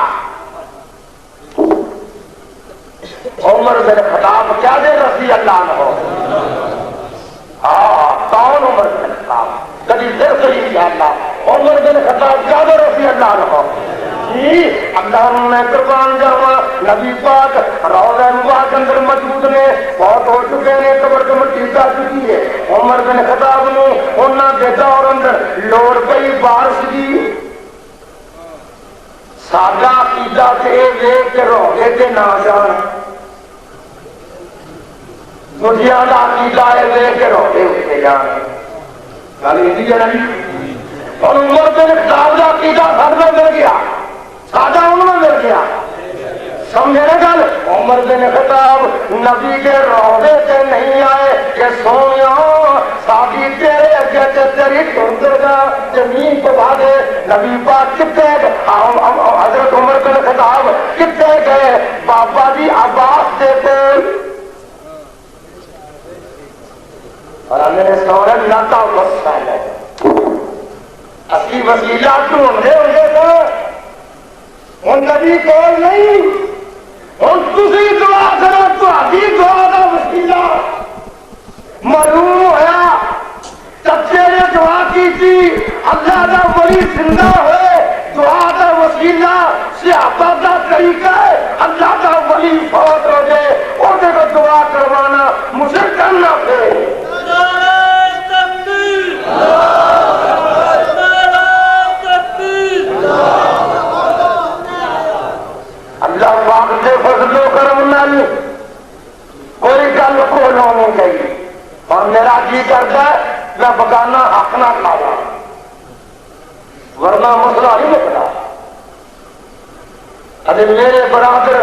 عمر بن خطاب کیا دے رضی اللہ عنہ کون عمر بن خطاب کبھی دیر سے کیا اللہ عمر بن خطاب کیا دے رضی اللہ عنہ اللہ میں قربان جاوا نبی پاک روضہ مبارک اندر موجود نے بہت ہو چکے ہیں قبر تو مٹی جا چکی ہے عمر بن خطاب نے انہاں دے دور اندر لوڑ پئی بارش دی سادہ عقیدہ تے ویکھ کے روزے تے نہ جان دنیا کا عقیدہ ہے ویکھ کے روزے اٹھے جان گل ایسی ہے نہیں اور عمر بن خطاب کا عقیدہ سب میں مل گیا سادہ ان میں مل گیا سمجھے نا گل عمر بن خطاب نبی کے روزے سے نہیں آئے کہ سونیا سادی تیرے اگے تیری ٹھنڈر گا زمین کو بھاگے نبی پاک کتے حضرت عمر بن خطاب کتے گئے بابا جی عباس دیتے اور میرے سورے ناتا غصہ ہے اسی وسیلہ ڈھونڈے ہوئے تو ہن نبی کول نہیں ہن تسی دعا کرو تہاڈی دعا دا وسیلہ معلوم ہویا چچے نے دعا کی تھی اللہ دا ولی زندہ ہوئے دعا دا وسیلہ صحابہ دا طریقہ ہے اللہ دا ولی فوت ہو جائے اور دے کو دعا کروانا مشرکان نہ پھر اللہ پاک سے فضل و کرم نال کوئی گل کھولنا نہیں چاہیے اور میرا جی کرتا ہے میں بگانا حق نہ کھاوا ورنہ مسئلہ نہیں نکلا ابھی میرے برادر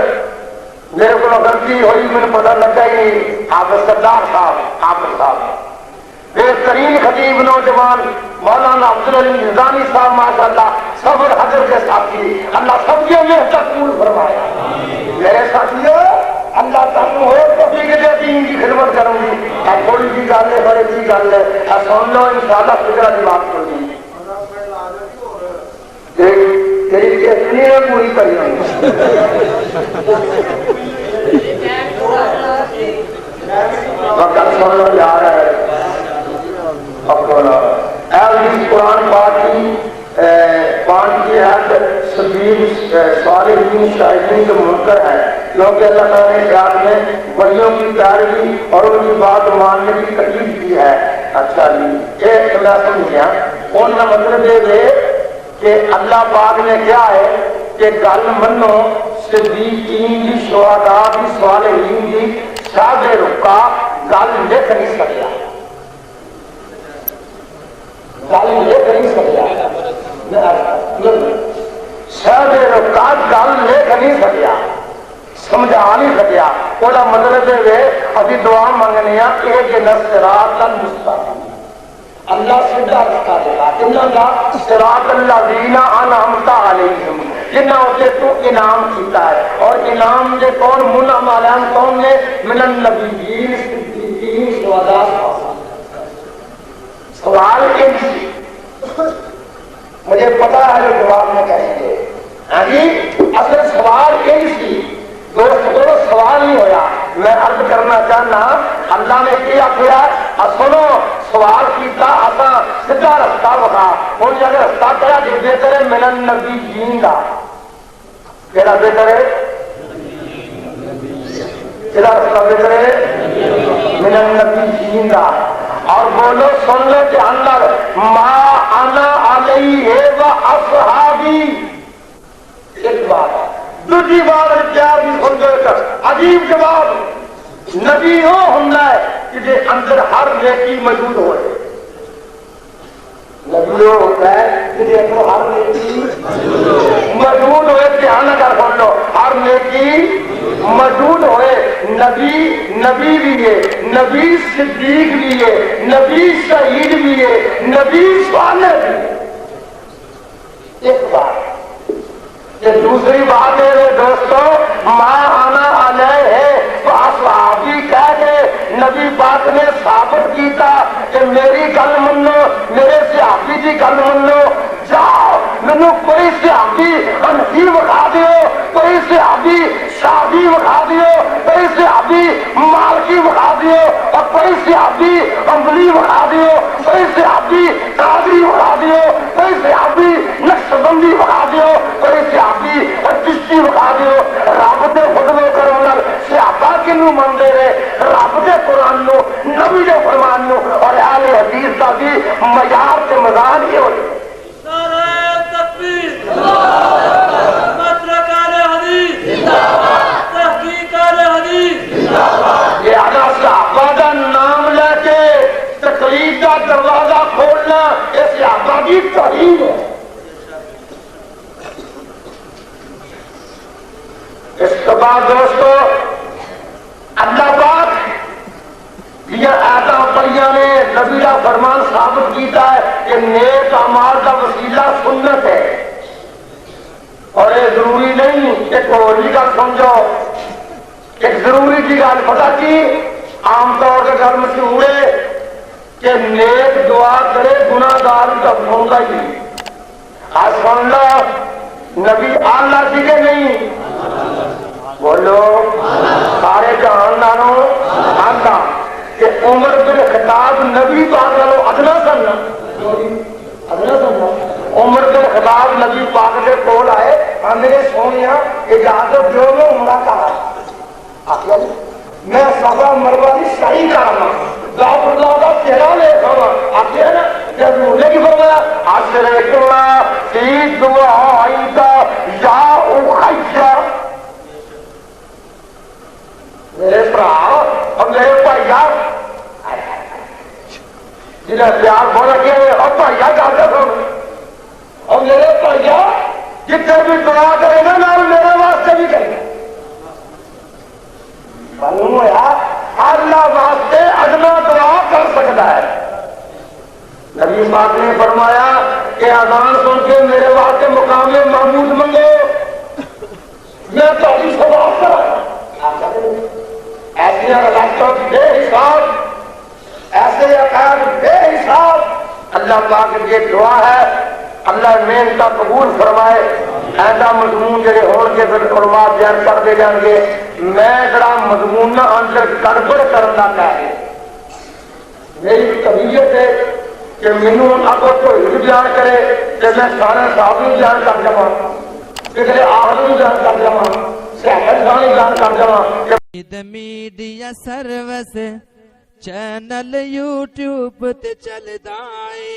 میرے کو غلطی ہوئی مجھے پتہ لگا ہی نہیں حافظ سردار صاحب حافظ صاحب بہترین خطیب نوجوان مولانا عبدالعلیم نظامی صاحب ماشاءاللہ صبر حضر کے ساتھی اللہ سب کے محنت قبول فرمایا میرے ساتھیوں اللہ تعالیٰ ہو توفیق دے دین کی خدمت کروں گی اور تھوڑی سی گل ہے بڑی سی گل ہے اور سن لو انشاءاللہ فکرہ کی بات کروں گی تیری کتنی ہے پوری کری ہوں وقت سن لو جا رہا ہے قرآن پاک کی پانچ کی حد سبیل صالحین شاہدین کے منکر ہے کیونکہ اللہ تعالیٰ نے یاد میں ولیوں کی پیروی اور ان کی بات ماننے کی تکلیف کی ہے اچھا جی ایک خلاصہ سمجھا ان کا مطلب یہ ہے کہ اللہ پاک نے کیا ہے کہ گل منو صدیقین کی شہداء کی صالحین کی شاد رکا گل لکھ نہیں سکتا گل لکھ نہیں سکتا شاید رکعت گل لکھ نہیں سکیا سمجھا نہیں سکیا وہ مطلب ہے ابھی دعا منگنے ایک صراط المستقیم اللہ سیدھا رستہ دے گا جنہاں دا صراط الذین انعمت علیہم جنہاں تے تو انعام کیتا ہے اور انعام دے کون منعم علیہم کون نے من النبیین صدیقین شہداء سوال کے مجھے پتا ہے جو جواب میں کہیں گے ہاں جی اصل سوال یہی سی دوست سوال نہیں ہویا میں عرض کرنا چاہنا اللہ نے کیا کیا سنو سوال کیتا اساں سیدھا رستہ بکھا ہوں جب رستہ کیا جو بہتر ہے من النبیین دا کہڑا بہتر ہے کہڑا رستہ بہتر ہے من النبیین دا اور بولو سن لو کہ اندر ما انا علیہ و اصحابی ایک بات دوسری بات پیار بھی سن لو عجیب جواب نبی وہ ہوتا ہے کہ اندر ہر نیکی موجود ہوئے نبی وہ ہوتا ہے کہ اندر ہر نیکی موجود ہوئے دھیان کر سن لو ہر نیکی موجود ہوئے نبی نبی بھی ہے نبی صدیق بھی ہے نبی شہید بھی ہے نبی صالح بھی ہے ایک بات یہ دوسری بات ہے دوستو ما انا علیہ ہے تو اصحابی کہہ کے نبی پاک نے ثابت کیتا کہ میری گل منو میرے صحابی کی گل منو جاؤ مینوں کوئی صحابی انہی بکھا دیو کوئی صحابی شادی بکھا دیو کوئی صحابی مالکی بکھا دیو اور کوئی صحابی امبلی بکھا دیو کوئی صحابی قادری بکھا دیو کوئی صحابی نقشبندی بکھا دیو کوئی صحابی چشتی بکھا دیو رب دے خطبے کرن نال صحابہ کنوں منتے رہے رب دے قرآن نو نبی دے فرمان نو اور اہل حدیث دا بھی معیار تے میزان یہ ہوئے صحابہ کا نام لے کے تقلید کا دروازہ کھولنا یہ صحابہ کی توہین ہے اس کے بعد دوستو اللہ پاک یہ آیتاں پڑھیاں نے نبی کا فرمان ثابت کیتا ہے کہ نیک اعمال کا وسیلہ سنت ہے اور یہ ضروری نہیں ایک اور ہی گل سمجھو ایک ضروری کی گل پتہ کی عام طور پر گل مشہور ہے کہ نیک دعا کرے گناہ گار کا سنتا ہی آج سن لو نبی اللہ سی کہ نہیں بولو سارے جہان داروں اللہ کہ عمر بن خطاب نبی پاک والوں ادنا سننا عمر بن خطاب نبی پاک کے کول آئے آندے سونیا اجازت جو میں عمرہ کہا میں سبا مروا کی صحیح کرنا ذات اللہ کا چہرہ لے کھانا آتے ہیں نا جب نے کی فرمایا اشرکنا فی دعائک یا اخیہ میرے برا اور میرے بھائیا جنہیں پیار بولا کہ اور بھائیا جاتے سن اور میرے بھائیا جتنے بھی دعا کرے نا نام میرے واسطے بھی کرے معلوم ہوا اللہ واسطے ادنا دعا کر سکتا ہے نبی پاک نے فرمایا کہ اذان سن کے میرے واسطے مقام محمود منگو میں تمہیں ثواب کرا ایسی رلاستوں بے حساب ایسے عقائد بے حساب اللہ پاک کی دعا ہے اللہ محنت قبول فرمائے ایسا مضمون جڑے ہون کے پھر علماء بیان کر دے جان گے میں ذرا مضمون نہ اندر گڑبڑ کرنا چاہیے میری طبیعت ہے کہ مینوں اگر کوئی بیان کرے کہ میں سارے صاحب بیان کر جاواں کسی آخر بیان کر جاواں صحت خانی بیان کر جاواں میڈیا سروس چینل یوٹیوب تے چلدا اے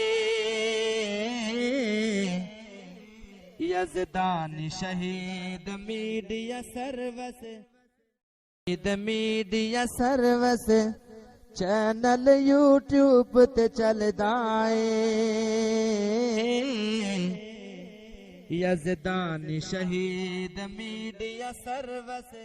یزدان شہید میڈیا سروس چینل یوٹیوب تے چلدا اے یزدانی شہید میڈیا سروس